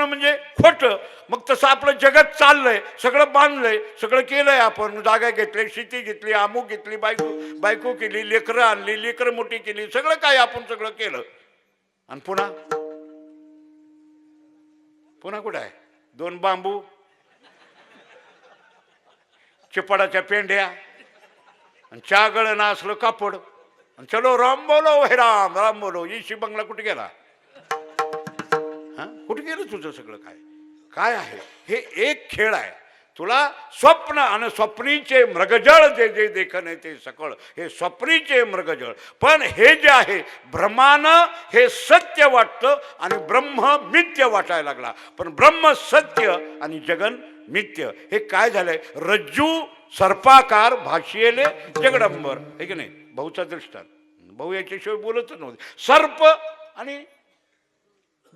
म्हणजे खोटं. मग तसं आपलं जगत चाललंय, सगळं बांधलंय, सगळं केलंय आपण. जागा घेतली, शेती घेतली, अमुक घेतली, बायको केली, लेकरं आणली, लेकरं मोठी केली, सगळं काय आपण सगळं केलं. आणि पुन्हा कुठं आहे, 2 बांबू, चिपाडाच्या पेंड्या, आणि चहा गळणं असलं कापड आणि चलो राम बोलो हे राम राम बोलो. इशी बंगला कुठे गेला? हा कुठे गेलं तुझं सगळं? काय काय आहे हे? एक खेळ आहे. तुला स्वप्न आणि स्वप्नीचे मृगजळ जे जे देखणे ते सकळ, हे स्वप्नीचे मृगजळ. पण हे जे आहे भ्रमानं हे सत्य वाटतं आणि ब्रह्म मिथ्य वाटायला लागला. पण ब्रह्म सत्य आणि जगन मिथ्य. हे काय झालंय? रज्जू सर्पाकार भाषेले जगडंबर, हे की नाही? भाऊचा दृष्टांत. भाऊ याच्याशिवाय बोलतच नव्हते. सर्प आणि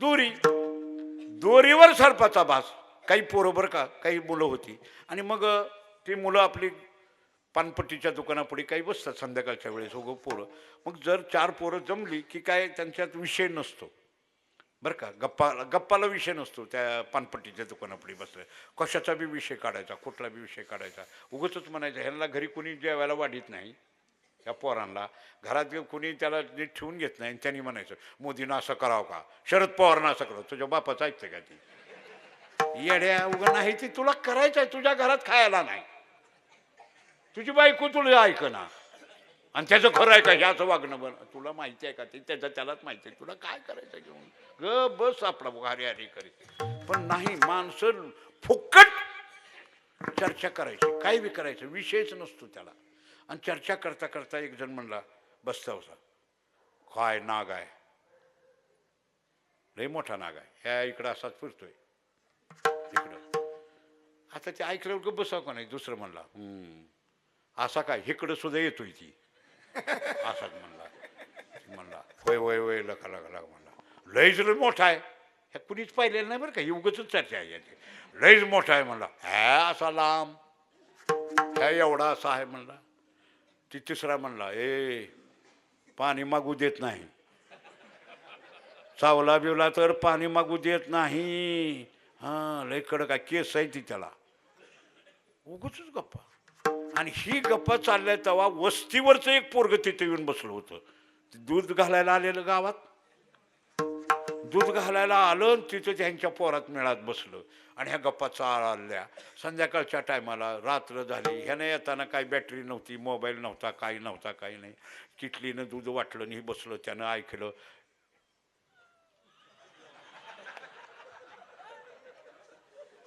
दोरी, दोरीवर सर्पाचा भास. काही पोरं बरं का, काही मुलं होती आणि मग ती मुलं आपली पानपट्टीच्या दुकानापुढे काही बसतात संध्याकाळच्या वेळेस उगं पोरं. मग जर 4 पोरं जमली की काय त्यांच्यात विषय नसतो बरं का, गप्पाला विषय नसतो. त्या पानपट्टीच्या दुकानापुढे बसल्या कशाचा बी विषय काढायचा, कुठला बी विषय काढायचा. उगंच म्हणायचं ह्यांना घरी कोणी जेवायला वाढीत नाही, या पोरांना घरात कोणी त्याला नीट ठेवून घेत नाही. त्यांनी म्हणायचं मोदीनं असं करावं का, शरद पवारनं असं करावं. तुझ्या बापाचं ऐकतं का ती? येड्या उगा नाही, ती तुला करायचं आहे. तुझ्या घरात खायला नाही, तुझी बायको तुला ऐकना आणि त्याचं खरं आहे का हे असं वागणं बन तुला माहिती आहे का? ते त्याचं त्यालाच माहिती आहे. तुला काय करायचं घेऊन ग बस आपला हरी हरी करीत. पण नाही, माणसं फुकट चर्चा करायची, काही बी करायचं, विषयच नसतो त्याला. आणि चर्चा करता करता एक जण म्हणला बसता होता, काय नाग आहे, लय मोठा नाग आहे, ह्या इकडं असाच फिरतोय इकडं. आता ते ऐकल्यावर ग बसावं का नाही? दुसरं म्हणला असा काय, इकडं सुद्धा येतोय ती, असाच म्हणला होय होय होय लका लका लका म्हणला. लयच मोठा आहे, ह्या कुणीच पाहिलेलं नाही बरं का, उगाच चर्चा आहे याची. लयच मोठा आहे म्हणला, ह्या असा लांब, ह्या एवढा असा आहे म्हणला. ती तिसरा म्हणला ए पाणी मागू देत नाही, चावला बिवला तर पाणी मागू देत नाही. हा लय कडक काय केस आहे ती त्याला. उगाच गप्पा. आणि ही गप्पा चालल्या तेव्हा वस्तीवरचं एक पोरग तिथे येऊन बसलं होतं. दूध घालायला आलेलं गावात, दूध घालायला आलं तिथं त्यांच्या पोरात मेळात बसलं आणि ह्या गप्पा चालल्या. संध्याकाळच्या टायमाला रात्र झाली, ह्यानं येताना काही बॅटरी नव्हती, मोबाईल नव्हता, काही नव्हता, काही नाही. किटलीनं दूध वाटलं आणि बसलं. त्यानं ऐकलं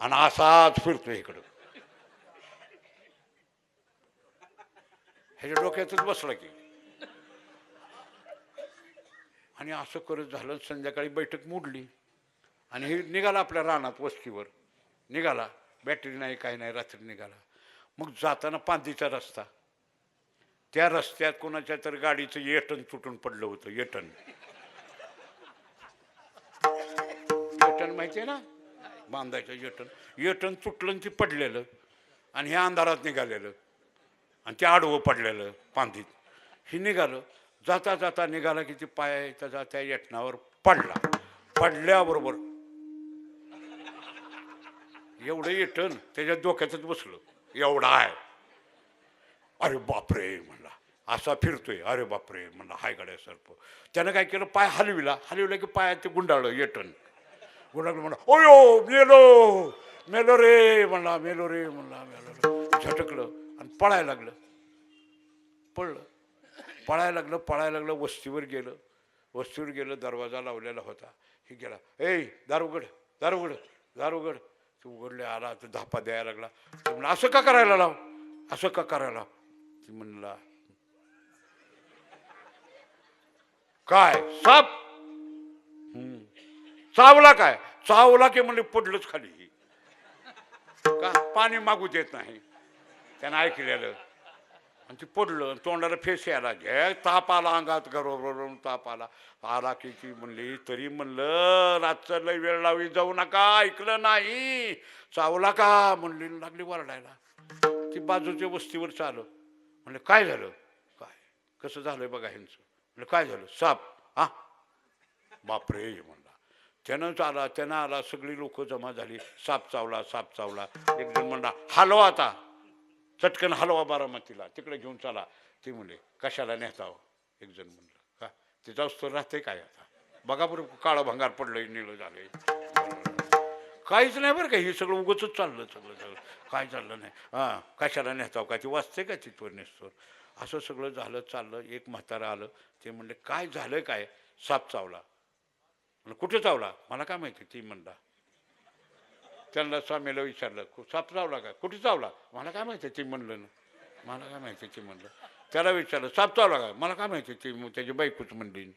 आणि असाच फिरतो इकडं. ह्याच्या डोक्यातच बसला की. आणि असं करत झालं. संध्याकाळी बैठक मोडली आणि हे निघाला आपल्या रानात वस्तीवर निघाला. बॅटरी नाही, काही नाही, रात्री निघाला. मग जाताना पांदीचा रस्ता, त्या रस्त्यात कोणाच्या तर गाडीचं येटण तुटून पडलं होतं. येटण माहिती आहे ना, बांधायचं येटण. येटण तुटलं आणि ती पडलेलं आणि हे अंधारात निघालेलं आणि ते आडवं पडलेलं पांदीत. हे निघालं. जाता जाता निघाला की ती पाय त्याचा त्या येटणावर पडला. पडल्याबरोबर एवढं येटण त्याच्या डोक्यातच बसलं, एवढा आहे. अरे बापरे म्हणला, असा फिरतोय. अरे बापरे म्हणला, हाय गाड्या सर्प. त्यानं काय केलं, पाय हलविला की पायात ते गुंडाळलं येटण. गुंडाळलं म्हणला ओयो मेलो मेलो रे म्हणला, मेलो रे म्हणला, मेलो. झटकलं आणि पळायला लागलं. पळायला लागलं. वस्तीवर गेलं. दरवाजा लावलेला होता. हे गेला, ए दार उघड. ते उघडले. आला तर धापा द्यायला लागला. ते म्हणला असं का करायला लाव, असं का करायला. ती म्हणला काय साप. चावला काय, चावला की म्हणले पडलंच खाली. का पाणी मागू देत नाही, त्यानं ऐकलेलं. आणि ती पडलं, तोंडाला फेस यायला, घे ताप आला अंगात, गरोरून ताप आला की ती म्हणली, तरी म्हणलं रातचं लय वेळ लावी जाऊ नका, ऐकलं नाही. चावला का म्हणली, लागली वरडायला. ती बाजूच्या वस्तीवर चालू. म्हणलं काय झालं, काय कसं झालंय बघा ह्यांचं. म्हणलं काय झालं, साप. हा बापरे म्हणला. त्यानं आला. सगळी लोक जमा झाली. साप चावला. एक जण म्हणला हलवा आता, चटकन हलवा बारामतीला, तिकडे घेऊन चला. ते म्हणले कशाला नेताव. एक जण म्हणलं का ते जाऊस तर राहते काय आता, बघा बरं काळं भंगार पडलंय, निळं झालंय. काहीच नाही बरं का, हे सगळं उगच चाललं. सगळं काय चाललं नाही. हां कशाला नेताव का, ती वाचते का तिथवर नेसतो. असं सगळं झालं चाललं. एक म्हातारा आलं. ते म्हणले काय झालं काय? साप चावला. म्हणलं कुठे चावला? मला काय माहिती ती म्हणला. त्यांना स्वामीला विचारलं साप चावला का? कुठे चावला? मला काय माहिती ती म्हणलं ना. मला काय माहिती ती म्हणलं. त्याला विचारलं साप चावला का? मला काय माहिती ती त्याची बायकोच म्हणली.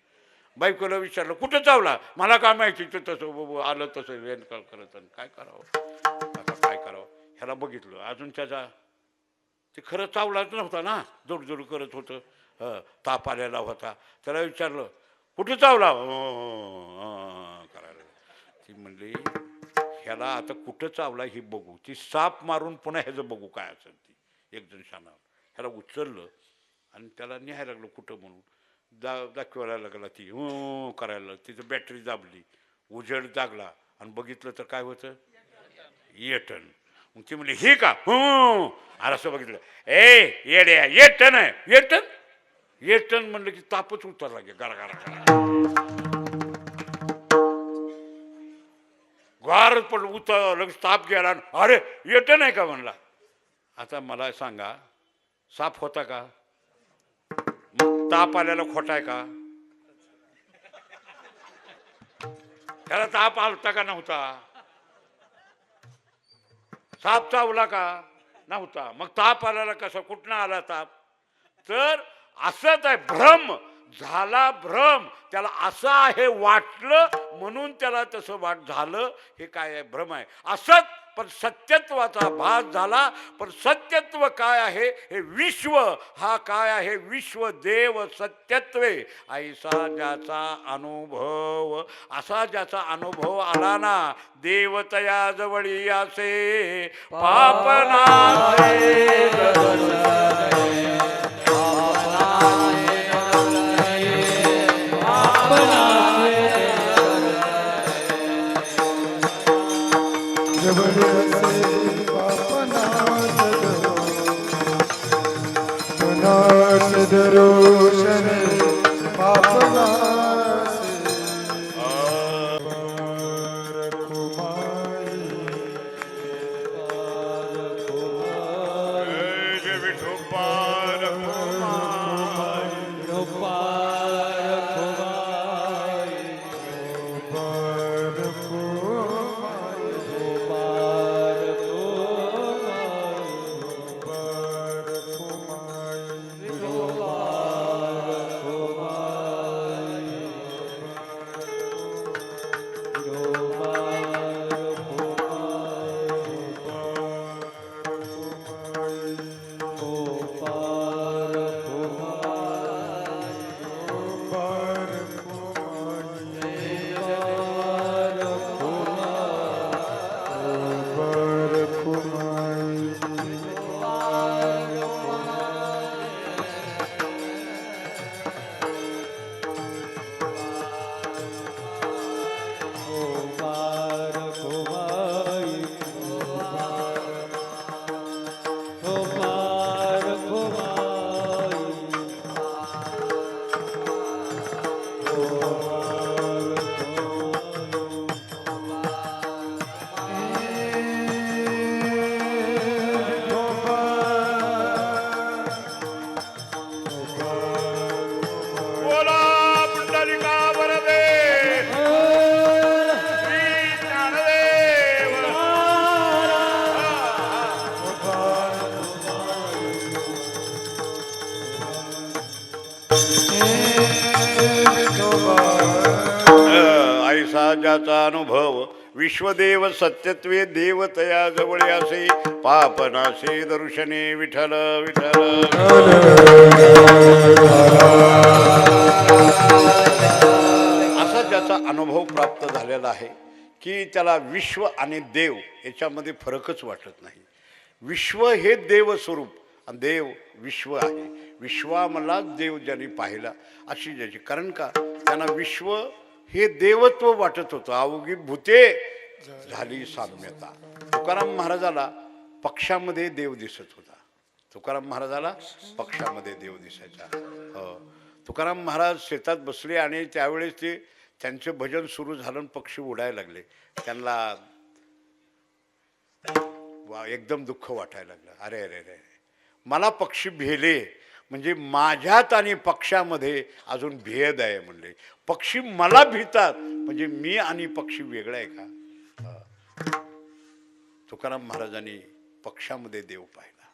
बायकोला विचारलं कुठं चावला? मला काय माहिती ते तसं आलं तसं वेन करत. काय करावं आता काय करावं? ह्याला बघितलं अजून त्याचा ते खरं चावलाच नव्हता ना. जोडजोड करत होतं. ताप आलेला होता. त्याला विचारलं कुठे चावला? करायला ती म्हणली ह्याला आता कुठं चावला ही बघू. ती साप मारून पुन्हा ह्याचं बघू काय असेल ती. एक जण शाना ह्याला उचललं आणि त्याला न्यायला लागलं कुठं म्हणून. दाखवायला लागला ती करायला. तिथं बॅटरी दाबली. उजेड जागला आणि बघितलं तर काय होतं? येटन. मग ती म्हणली हे का? अरे असं बघितलं येड्या येटन आहे. येटन येटन म्हणलं की तापच उतरला गे गारा गारा गारा गार पण उतर लगेच ताप गेला. अरे येटन आहे का म्हणला. आता मला सांगा साप होता का? मग ताप आल्याला खोटा आहे का? त्याला ताप आलता का नव्हता? साप चावला का? नव्हता. मग ताप आल्याला कसा कुठनं आला ताप? तर असंच आहे भ्रम झाला. भ्रम त्याला असं आहे वाटलं म्हणून त्याला तसं झालं. हे काय आहे? भ्रम आहे. असत पण सत्यत्वाचा भास झाला. पण सत्यत्व काय आहे? हे विश्व हा काय आहे? विश्व देव सत्यत्वे ऐसा ज्याचा अनुभव. असा ज्याचा अनुभव आला ना देवतया जवळी असे पापनासे दरोशन ऐसा ज्याचा अनुभव विश्वदेव सत्यत्वे देवतया जवळ असे पापनाशे दर्शने विठ्ठल विठ्ठल. असा ज्याचा अनुभव प्राप्त झालेला आहे की त्याला विश्व आणि देव याच्यामध्ये फरकच वाटत नाही. विश्व हे देवस्वरूप आणि देव विश्व आहे. विश्वामला देव ज्यांनी पाहिला अशी ज्याची. कारण का त्यांना विश्व हे देवत्व वाटत होतं. अवघी भूते झाली साम्यता. तुकाराम महाराजाला पक्षामध्ये देव दिसत होता. तुकाराम महाराजाला पक्षामध्ये देव दिसायचा. तुकाराम महाराज शेतात बसले आणि त्यावेळेस ते त्यांचे भजन सुरू झालं. पक्षी उडायला लागले. त्यांना एकदम दुःख वाटायला लागलं. अरे अरे अरे मला पक्षी भेले म्हणजे माझ्यात आणि पक्षामध्ये अजून भेद आहे म्हणले. पक्षी मला भितात म्हणजे मी आणि पक्षी वेगळा आहे का? तुकाराम महाराजांनी पक्षामध्ये देव पाहिला.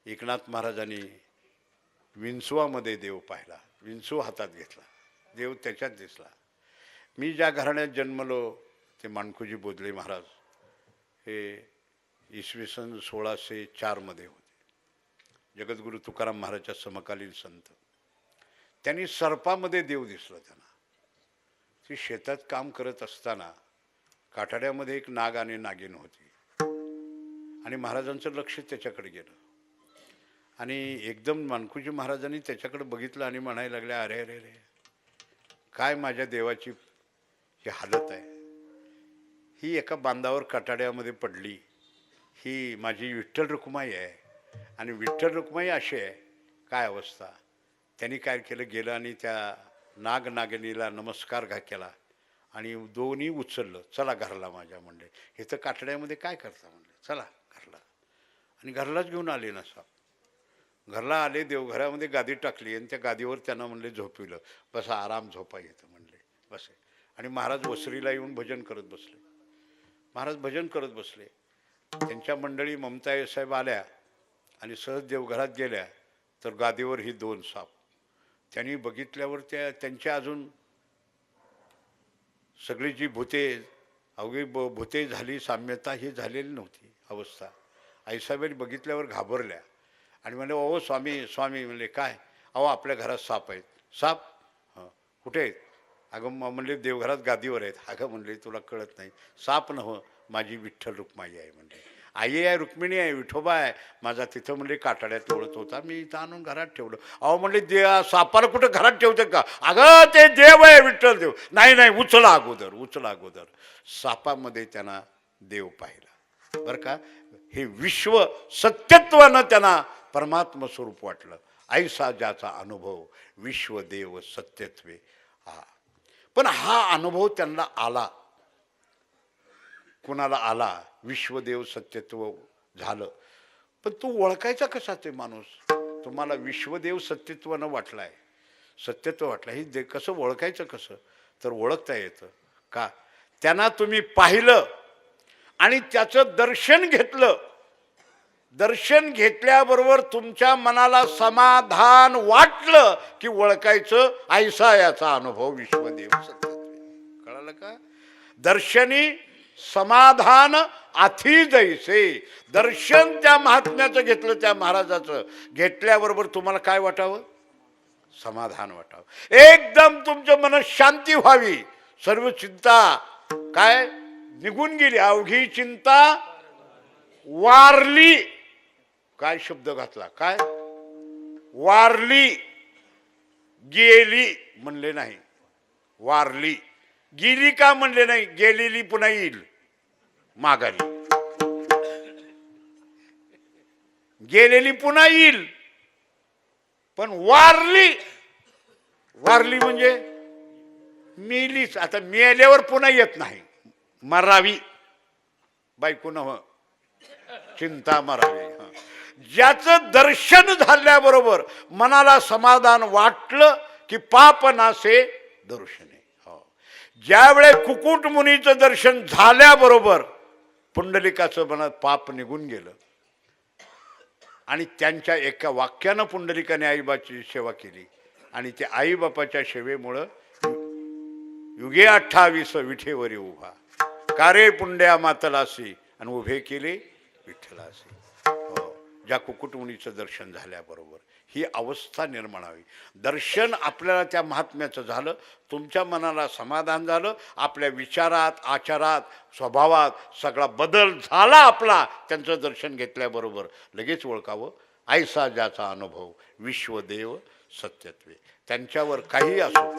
एकनाथ महाराजांनी विंचवामध्ये देव पाहिला. विंचू हातात घेतला, देव त्याच्यात दिसला. मी ज्या घराण्यात जन्मलो ते माणकोजी बोधले महाराज हे इसवी सन 1604 होते. जगद्गुरु तुकाराम महाराजच्या समकालीन संत. त्यांनी सर्पामध्ये देव दिसला त्यांना. ती शेतात काम करत असताना काठाड्यामध्ये एक नाग आणि नागिन होती आणि महाराजांचं लक्ष त्याच्याकडे गेलं आणि एकदम मानकुजी महाराजांनी त्याच्याकडे बघितलं आणि म्हणायला लागल्या, अरे अरे अरे काय माझ्या देवाची ही हालत आहे. ही एका बांधावर काटाड्यामध्ये पडली. ही माझी विठ्ठल रुक्माई आहे आणि विठ्ठल रुक्माई अशी आहे. काय अवस्था. त्यांनी काय केलं, गेलं आणि त्या नाग नागिनीला नमस्कार केला आणि दोन्ही उचललं. चला घरला माझ्या म्हणले. हे तर काटाड्यामध्ये काय करता म्हणले. चला घरला. आणि घरलाच घेऊन आले ना साहेब. घरला आले, देवघरामध्ये गादी टाकली आणि त्या गादीवर त्यांना म्हणले झोपविलं. बसा आराम झोपा येतं म्हणले. बसे. आणि महाराज वसरीला येऊन भजन करत बसले. महाराज भजन करत बसले. त्यांच्या मंडळी ममताई साहेब आल्या आणि सहज देवघरात गेल्या तर गादीवर ही दोन साप. त्यांनी बघितल्यावर त्यांच्या अजून सगळी जी भूते अवघी भूते झाली, साम्यता ही झालेली नव्हती अवस्था. आईसाहेबांनी बघितल्यावर घाबरल्या आणि म्हणले, अहो स्वामी स्वामी. म्हणले काय? अहो आपल्या घरात साप आहेत. साप? हां. कुठे आहेत? अगं म्हणले देवघरात गादीवर आहेत. अगं म्हणले तुला कळत नाही. साप नव्ह, माझी विठ्ठल रुक्माई आहे म्हणले. आई आहे, रुक्मिणी आहे, विठोबा आहे माझा. तिथं म्हणले काटाड्यात ओळत होता, मी इथं आणून घरात ठेवलं. अहो म्हणले सापाला कुठं घरात ठेवते का? अगं ते देव आहे, विठ्ठल देव. नाही नाही, उचला अगोदर, उचला अगोदर. सापामध्ये त्यांना देव पाहिला बरं का. हे विश्व सत्यत्वानं त्यांना परमात्म स्वरूप वाटलं. ऐसा ज्याचा अनुभव विश्वदेव सत्यत्वे. हा पण हा अनुभव त्यांना आला. कुणाला आला? विश्वदेव सत्यत्व झालं. पण तू ओळखायचा कसा ते माणूस? तुम्हाला विश्वदेव सत्यत्वानं वाटलाय, सत्यत्व वाटलं, हे कसं ओळखायचं कसं? तर ओळखता येतं का? त्यांना तुम्ही पाहिलं आणि त्याचं दर्शन घेतलं. दर्शन घेतल्याबरोबर तुमच्या मनाला समाधान वाटलं की ओळखायचं ऐसा याचा अनुभव विश्वदेव सत्यत्वे. कळालं का? दर्शनी समाधान आथी जैसे. दर्शन त्या महात्म्याचं घेतलं, त्या महाराजाचं घेतल्याबरोबर तुम्हाला काय वाटावं? समाधान वाटावं. एकदम तुमचं मन शांती व्हावी. सर्व चिंता काय निघून गेली. अवघी चिंता वारली. काय शब्द घातला? काय वारली? गेली म्हणले नाही, वारली. गेली का म्हणले नाही, गेलेली पुन्हा येईल माघारी. गेलेली पुन्हा येईल. पण वारली, वारली म्हणजे मेलीच. आता मेल्यावर पुन्हा येत नाही. मरावी बायको नव्ह, चिंता मरावी. ज्याचं दर्शन झाल्याबरोबर मनाला समाधान वाटलं की पाप नासे दर्शने. ज्यावेळे कुकुट मुनीचं दर्शन झाल्याबरोबर पुंडलिकाचं मनात पाप निघून गेलं आणि त्यांच्या एका वाक्यानं पुंडलिकाने आईबाची सेवा केली आणि त्या आईबापाच्या सेवेमुळं युगे 28 विठेवरी उभा. कारे पुंड्या मातलासी आणि उभे केले विठ्ठलासी. ज्या कुकुट मुनीचं दर्शन झाल्याबरोबर ही अवस्था निर्माण व्हावी. दर्शन आपल्याला त्या महात्म्याचं झालं, तुमच्या मनाला समाधान झालं, आपल्या विचारात, आचारात, स्वभावात सगळा बदल झाला आपला. त्यांचं दर्शन घेतल्याबरोबर लगेच ओळखावं ऐसा ज्याचा अनुभव विश्वदेव सत्यत्वे. त्यांच्यावर काही असो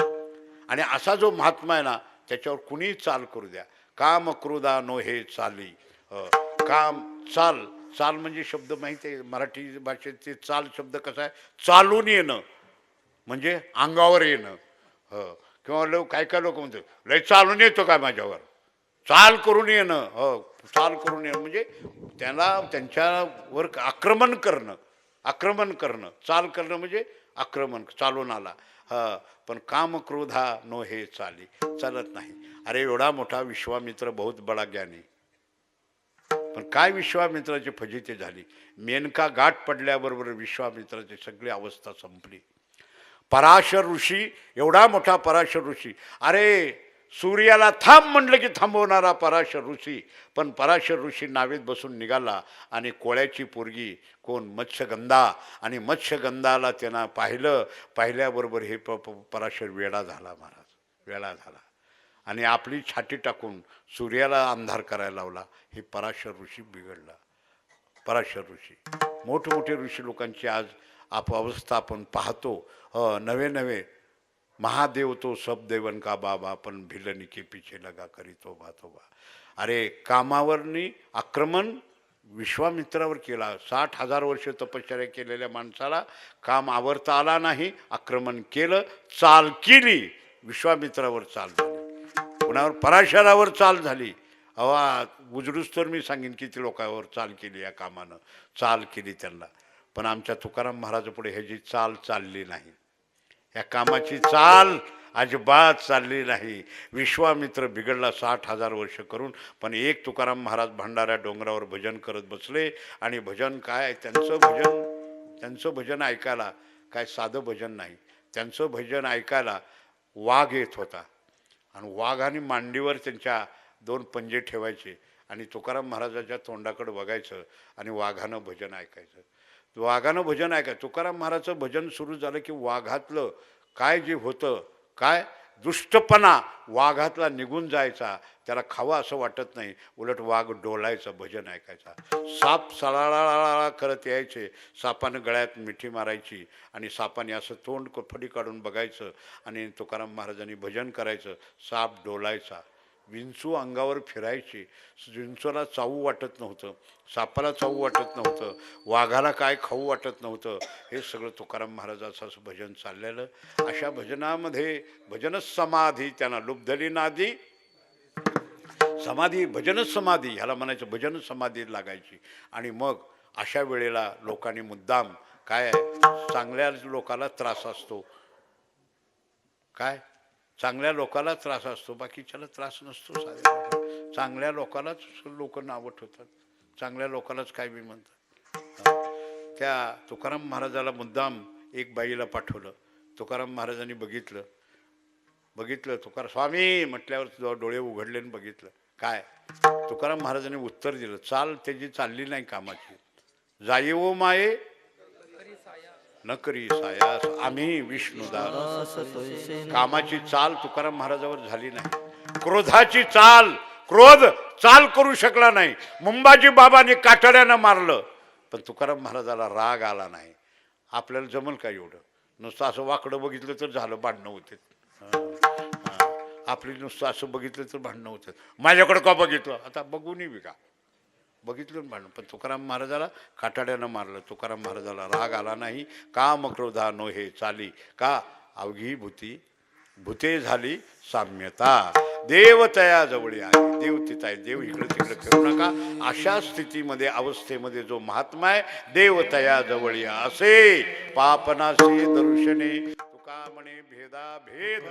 आणि असा जो महात्मा आहे ना त्याच्यावर कुणी चाल करू द्या. काम क्रोधा नो हे चाली. काम चाल, चाल म्हणजे शब्द माहिती आहे मराठी भाषेचे. चाल शब्द कसा आहे? चालून येणं म्हणजे अंगावर येणं. किंवा लोक काय काय लोक म्हणतात लय चालून येतो काय माझ्यावर, चाल करून येणं. चाल करून येणं म्हणजे त्याला त्यांच्यावर आक्रमण करणं. आक्रमण करणं, चाल करणं म्हणजे आक्रमण, चालून आला. हा, पण काम क्रोधा नो हे चाली, चालत नाही. अरे एवढा मोठा विश्वामित्र बहुत बडा ज्ञानी, पण काय विश्वामित्राची फजिती झाली. मेनका गाठ पडल्याबरोबर विश्वामित्राची सगळी अवस्था संपली. पराशर ऋषी, एवढा मोठा पराशर ऋषी, अरे सूर्याला थांब म्हटलं की थांबवणारा पराशर ऋषी, पण पराशर ऋषी नावेत बसून निघाला आणि कोळ्याची पोरगी कोण मत्स्यगंधा, आणि मत्स्यगंधाला त्यांना पाहिल्याबरोबर हे पराशर वेडा झाला. महाराज वेडा झाला आणि आपली छाती टाकून सूर्याला अंधार करायला लावला. हे पराशर ऋषी बिघडला. पराशर ऋषी, मोठमोठे ऋषी लोकांची आज अवस्था आपण पाहतो. नवे नवे महादेव तो सब देवन का बाबा, पण भिलनी के पीछे लगा करी तोबा. अरे कामावरनी आक्रमण विश्वामित्रावर केला. 60,000 वर्ष तपश्चर्या केलेल्या माणसाला काम आवरता आला नाही, आक्रमण केलं, चाल केली, विश्वामित्रावर चाल झाली, कुणावर पराशरावर चाल झाली. उजडूस तर मी सांगेन किती लोकांवर चाल केली, या कामानं चाल केली त्यांना. पण आमच्या तुकाराम महाराजापुढे ह्याची चाल चालली नाही, या कामाची चाल अजिबात चालली नाही. विश्वामित्र बिघडला 60,000 वर्ष करून, पण एक तुकाराम महाराज भंडाऱ्या डोंगरावर भजन करत बसले. आणि भजन काय, त्यांचं भजन ऐकायला काय साधं भजन नाही, त्यांचं भजन ऐकायला वाघ येत होता. आणि वाघाने मांडीवर त्यांच्या 2 पंजे ठेवायचे आणि तुकाराम महाराजाच्या तोंडाकडे बघायचं आणि वाघानं भजन ऐकायचं. वाघानं भजन ऐकायचं. तुकाराम महाराजचं भजन सुरू झालं की वाघातलं काय जे होतं, काय दुष्टपणा वाघातला निघून जायचा. त्याला खावा असं वाटत नाही, उलट वाघ डोलायचं भजन ऐकायचा. साप सळाळा करत यायचे, सापानं गळ्यात मिठी मारायची आणि सापाने असं तोंड फडी काढून बघायचं आणि तुकाराम महाराजांनी भजन करायचं. साप डोलायचा, विंचू अंगावर फिरायची, विंचूला चावू वाटत नव्हतं, सापाला चावू वाटत नव्हतं, वाघाला काय खाऊ वाटत नव्हतं. हे सगळं तुकाराम महाराजाचं असं भजन चाललेलं. अशा भजनामध्ये भजनच समाधी त्यांना लुब्धली नादी, समाधी भजनच समाधी ह्याला म्हणायचं, भजनच समाधी लागायची. आणि मग अशा वेळेला लोकांनी मुद्दाम काय आहे, चांगल्या लोकाला त्रास असतो, काय चांगल्या लोकाला त्रास असतो, बाकीच्याला त्रास नसतो. साध्या चांगल्या लोकालाच लोक नावं ठेवतात, चांगल्या लोकालाच काय बी म्हणतात. त्या तुकाराम महाराजाला मुद्दाम एक बाईला पाठवलं. तुकाराम महाराजांनी बघितलं तुकाराम स्वामी म्हटल्यावर डोळे उघडले आणि बघितलं. काय तुकाराम महाराजांनी उत्तर दिलं, चाल त्याची चालली नाही कामाची. जाई ओ माये न करी सायास, आम्ही विष्णुदास. कामाची चाल तुकाराम महाराजावर झाली नाही. क्रोधाची क्रोध चाल करू शकला नाही. मुंबाजी बाबाने कातड्यानं मारलं, पण तुकाराम महाराजाला राग आला नाही. आपल्याला जमल का एवढं? नुसतं असं वाकडं बघितलं तर झालं, भांडणं होते. आपली नुसतं असं बघितलं तर भांडणं होतं. माझ्याकडं का बघितलं, आता बघूनही बी का बघितलं भांडण. पण तुकाराम महाराजाला काटाड्यानं मारलं. तुकाराम महाराजाला राग आला नाही. काम क्रोधा नो हे चाली, का अवघी भूते झाली साम्यता. देव तया जवळी आहे, देव तिथं आहे, देव इकडे तिकडे फिरू नका. अशा स्थितीमध्ये अवस्थेमध्ये जो महात्मा आहे, देव तया जवळी असे पापनासे दर्शने. तुका म्हणे भेदा भेद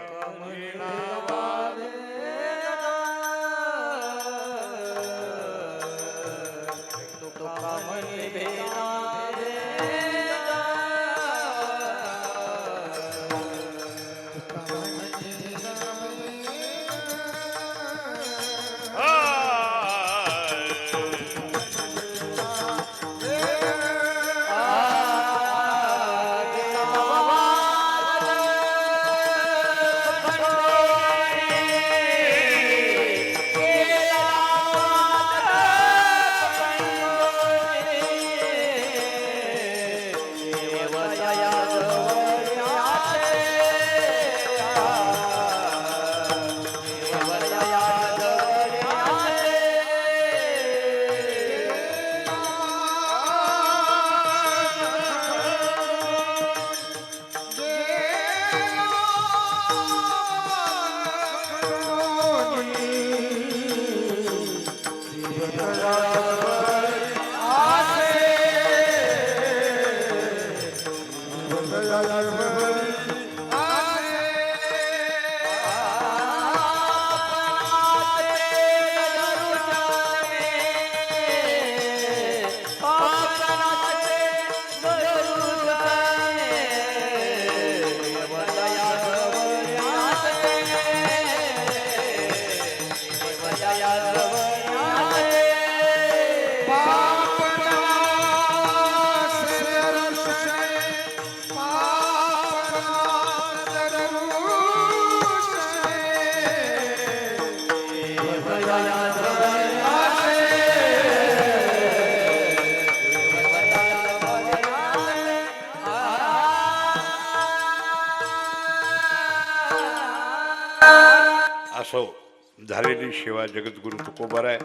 झालेली सेवा जगद्गुरु तुकोबाराय,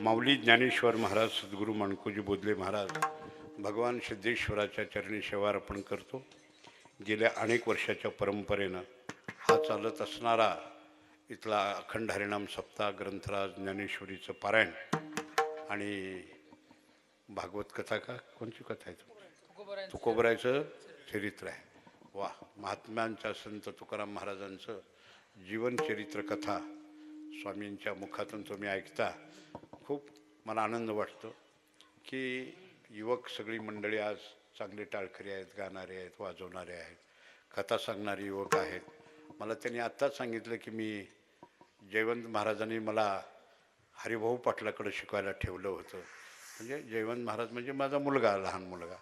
माऊली ज्ञानेश्वर महाराज, सद्गुरू माणकोजी बोधले महाराज, भगवान सिद्धेश्वराच्या चरणी सेवा अर्पण करतो. गेल्या अनेक वर्षाच्या परंपरेनं हा चालत असणारा इथला अखंड हरिनाम सप्ताह, ग्रंथराज, ज्ञानेश्वरीचं पारायण आणि भागवत कथा, का कोणची कथा आहे, तुकोबरायचं चरित्र आहे. वा, महात्म्यांच्या संत तुकाराम महाराजांचं जीवनचरित्र कथा स्वामींच्या मुखातून तुम्ही ऐकता. खूप मला आनंद वाटतो की युवक सगळी मंडळी आज चांगले टाळकरी आहेत, गाणारे आहेत, वाजवणारे आहेत, कथा सांगणारे युवक आहेत. मला त्यांनी आत्ताच सांगितलं की मी जयवंत महाराजांनी मला हरिभाऊ पाटलाकडे शिकवायला ठेवलं होतं. म्हणजे जयवंत महाराज म्हणजे माझा मुलगा, लहान मुलगा,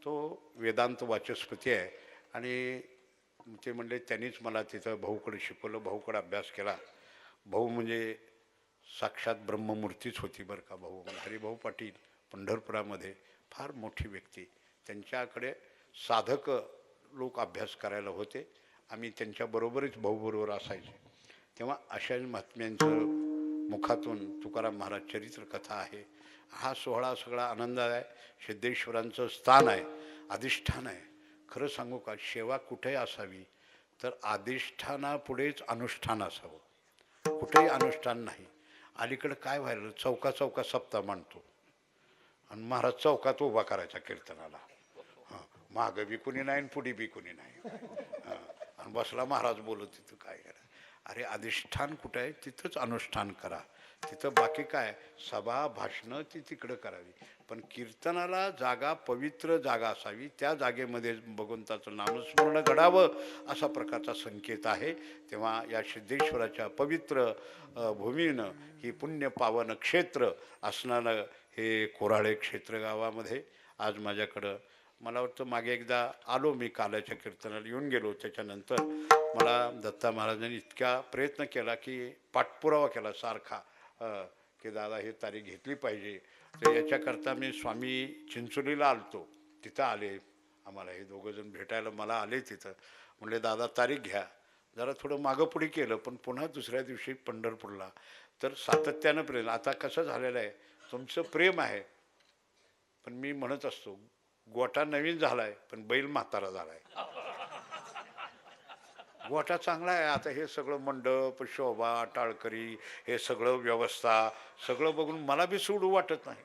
तो वेदांत वाचस्पती आहे. आणि ते म्हणले त्यांनीच मला तिथं भाऊकडे शिकवलं, भाऊकडे अभ्यास केला. भाऊ म्हणजे साक्षात ब्रह्ममूर्तीच होती बरं का. भाऊ हरिभाऊ पाटील पंढरपुरामध्ये फार मोठी व्यक्ती, त्यांच्याकडे साधक लोक अभ्यास करायला होते. आम्ही त्यांच्याबरोबरच भाऊबरोबर असायचे. तेव्हा अशा महात्म्यांचं मुखातून तुकाराम महाराज चरित्र कथा आहे. हा सोहळा सगळा आनंदात आहे. सिद्धेश्वरांचं स्थान आहे, अधिष्ठान आहे. खरं सांगू का, सेवा कुठेही असावी तर अधिष्ठानापुढेच अनुष्ठान असावं, कुठेही अनुष्ठान नाही. अलीकडं काय व्हायला, चौका चौका सप्ताह मांडतो आणि महाराज चौकात उभा करायचा कीर्तनाला. मागं बी कुणी नाही आणि पुढे बी कुणी नाही. आणि बसला महाराज बोलत, तिथं काय करा. अरे अधिष्ठान कुठं आहे तिथंच अनुष्ठान करा. तिथं बाकी काय सभा भाषणं ती तिकडं करावी, पण कीर्तनाला जागा, पवित्र जागा असावी. त्या जागेमध्ये भगवंताचं नामस्मरण घडावं असा प्रकारचा संकेत आहे. तेव्हा या सिद्धेश्वराच्या पवित्र भूमीनं ही पुण्य पावन क्षेत्र असणारं हे कोराळे क्षेत्र गावामध्ये आज माझ्याकडं, मला वाटतं मागे एकदा आलो मी, काल्याच्या कीर्तनाला येऊन गेलो. त्याच्यानंतर मला दत्ता महाराजांनी इतका प्रयत्न केला की पाठपुरावा केला सारखा की दादा हे तारीख घेतली पाहिजे. तर याच्याकरता मी स्वामी चिंचोलीला आलतो, तिथं आले आम्हाला हे दोघंजण भेटायला. मला आले तिथं, म्हणले दादा तारीख घ्या. जरा थोडं मागं पुढे केलं, पण पुन्हा दुसऱ्या दिवशी पंढरपूरला. तर सातत्यानं प्रेम. आता कसं झालेलं आहे, तुमचं प्रेम आहे, पण मी म्हणत असतो गोटा नवीन झाला आहे पण बैल म्हातारा झाला आहे. गोटा चांगला आहे, आता हे सगळं मंडप, शोभा, टाळकरी, हे सगळं व्यवस्था सगळं बघून मला बी सोडू वाटत नाही,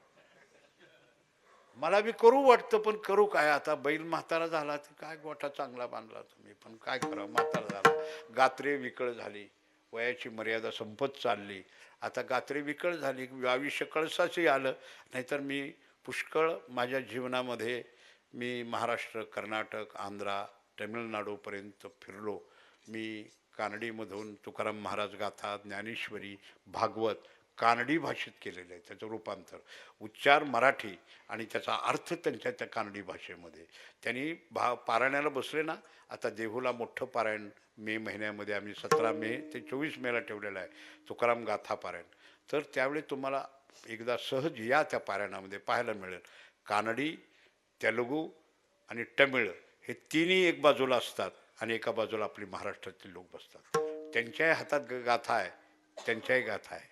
मला बी करू वाटतं, पण करू काय. आता बैल म्हातारा झाला तर काय, गोठा चांगला बांधला तुम्ही, पण काय करा, म्हातारा झाला. गात्रे विकळ झाली, वयाची मर्यादा संपत चालली. आता गात्रे विकळ झाली, आयुष्य कळसाचंही आलं. नाहीतर मी पुष्कळ माझ्या जीवनामध्ये मी महाराष्ट्र, कर्नाटक, आंध्रा, तमिळनाडूपर्यंत फिरलो. मी कानडीमधून तुकाराम महाराज गाथा, ज्ञानेश्वरी, भागवत कानडी भाषेत केलेलं आहे. त्याचं रूपांतर, उच्चार मराठी आणि त्याचा अर्थ त्यांच्या त्या कानडी भाषेमध्ये. त्यांनी पारायणाला बसले ना, आता देहूला मोठं पारायण मे महिन्यामध्ये आम्ही 17 मे ते 24 मेला ठेवलेलं आहे, तुकाराम गाथा पारायण. तर त्यावेळी तुम्हाला एकदा सहज या त्या पारायणामध्ये पाहायला मिळेल. कानडी, तेलुगू आणि तमिळ हे तिन्ही एक बाजूला असतात आणि एका बाजूला आपली महाराष्ट्रातील लोक बसतात. त्यांच्याही हातात गाथा आहे, त्यांच्याही गाथा आहे,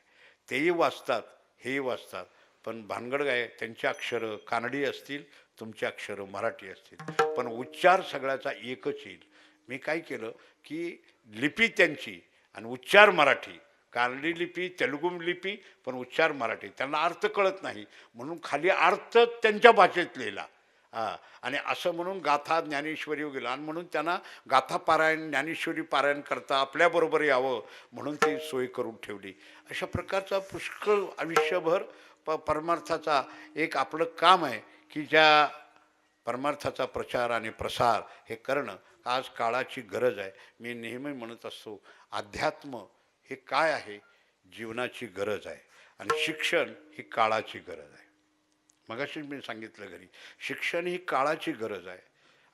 तेही वाचतात, हेही वाचतात. पण भानगड काय, त्यांची अक्षरं कानडी असतील, तुमची अक्षरं मराठी असतील, पण उच्चार सगळ्याचा एकच येईल. मी काय केलं की लिपी त्यांची आणि उच्चार मराठी, कानडी लिपी, तेलुगू लिपी, पण उच्चार मराठी. त्यांना अर्थ कळत नाही म्हणून खाली अर्थ त्यांच्या भाषेत लिहिला. आणि असं म्हणून गाथा ज्ञानेश्वरी गेलं, आणि म्हणून त्यांना गाथा पारायण, ज्ञानेश्वरी पारायण करता आपल्याबरोबर यावं म्हणून ती सोय करून ठेवली. अशा प्रकारचा पुष्कळ आयुष्यभर परमार्थाचा एक आपलं काम आहे की ज्या परमार्थाचा प्रचार आणि प्रसार हे करणं आज काळाची गरज आहे. मी नेहमी म्हणत असतो, अध्यात्म हे काय आहे, जीवनाची गरज आहे, आणि शिक्षण ही काळाची गरज आहे. मगाशी मी सांगितलं घरी, शिक्षण ही काळाची गरज आहे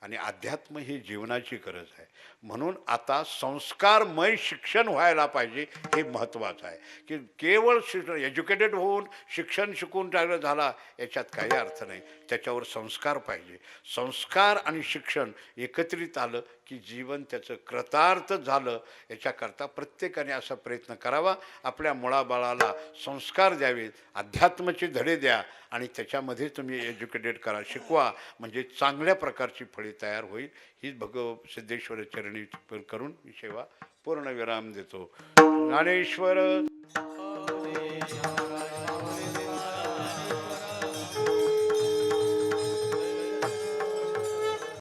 आणि अध्यात्म ही जीवनाची गरज आहे. म्हणून आता संस्कारमय शिक्षण व्हायला पाहिजे, हे महत्त्वाचं आहे. की केवळ एज्युकेटेड होऊन शिक्षण शिकून टाकलं झाला याच्यात काही अर्थ नाही. त्याच्यावर संस्कार पाहिजे. संस्कार आणि शिक्षण एकत्रित आलं की जीवन त्याचं कृतार्थ झालं. याच्याकरता प्रत्येकाने असा प्रयत्न करावा. आपल्या मुलाबाळाला संस्कार द्यावेत, अध्यात्माचे धडे द्या आणि त्याच्यामध्ये तुम्ही एज्युकेटेड करा, शिकवा, म्हणजे चांगल्या प्रकारची फळे तयार होईल. हीच सिद्धेश्वर चरणी करून मी सेवा पूर्णविराम देतो. ज्ञानेश्वर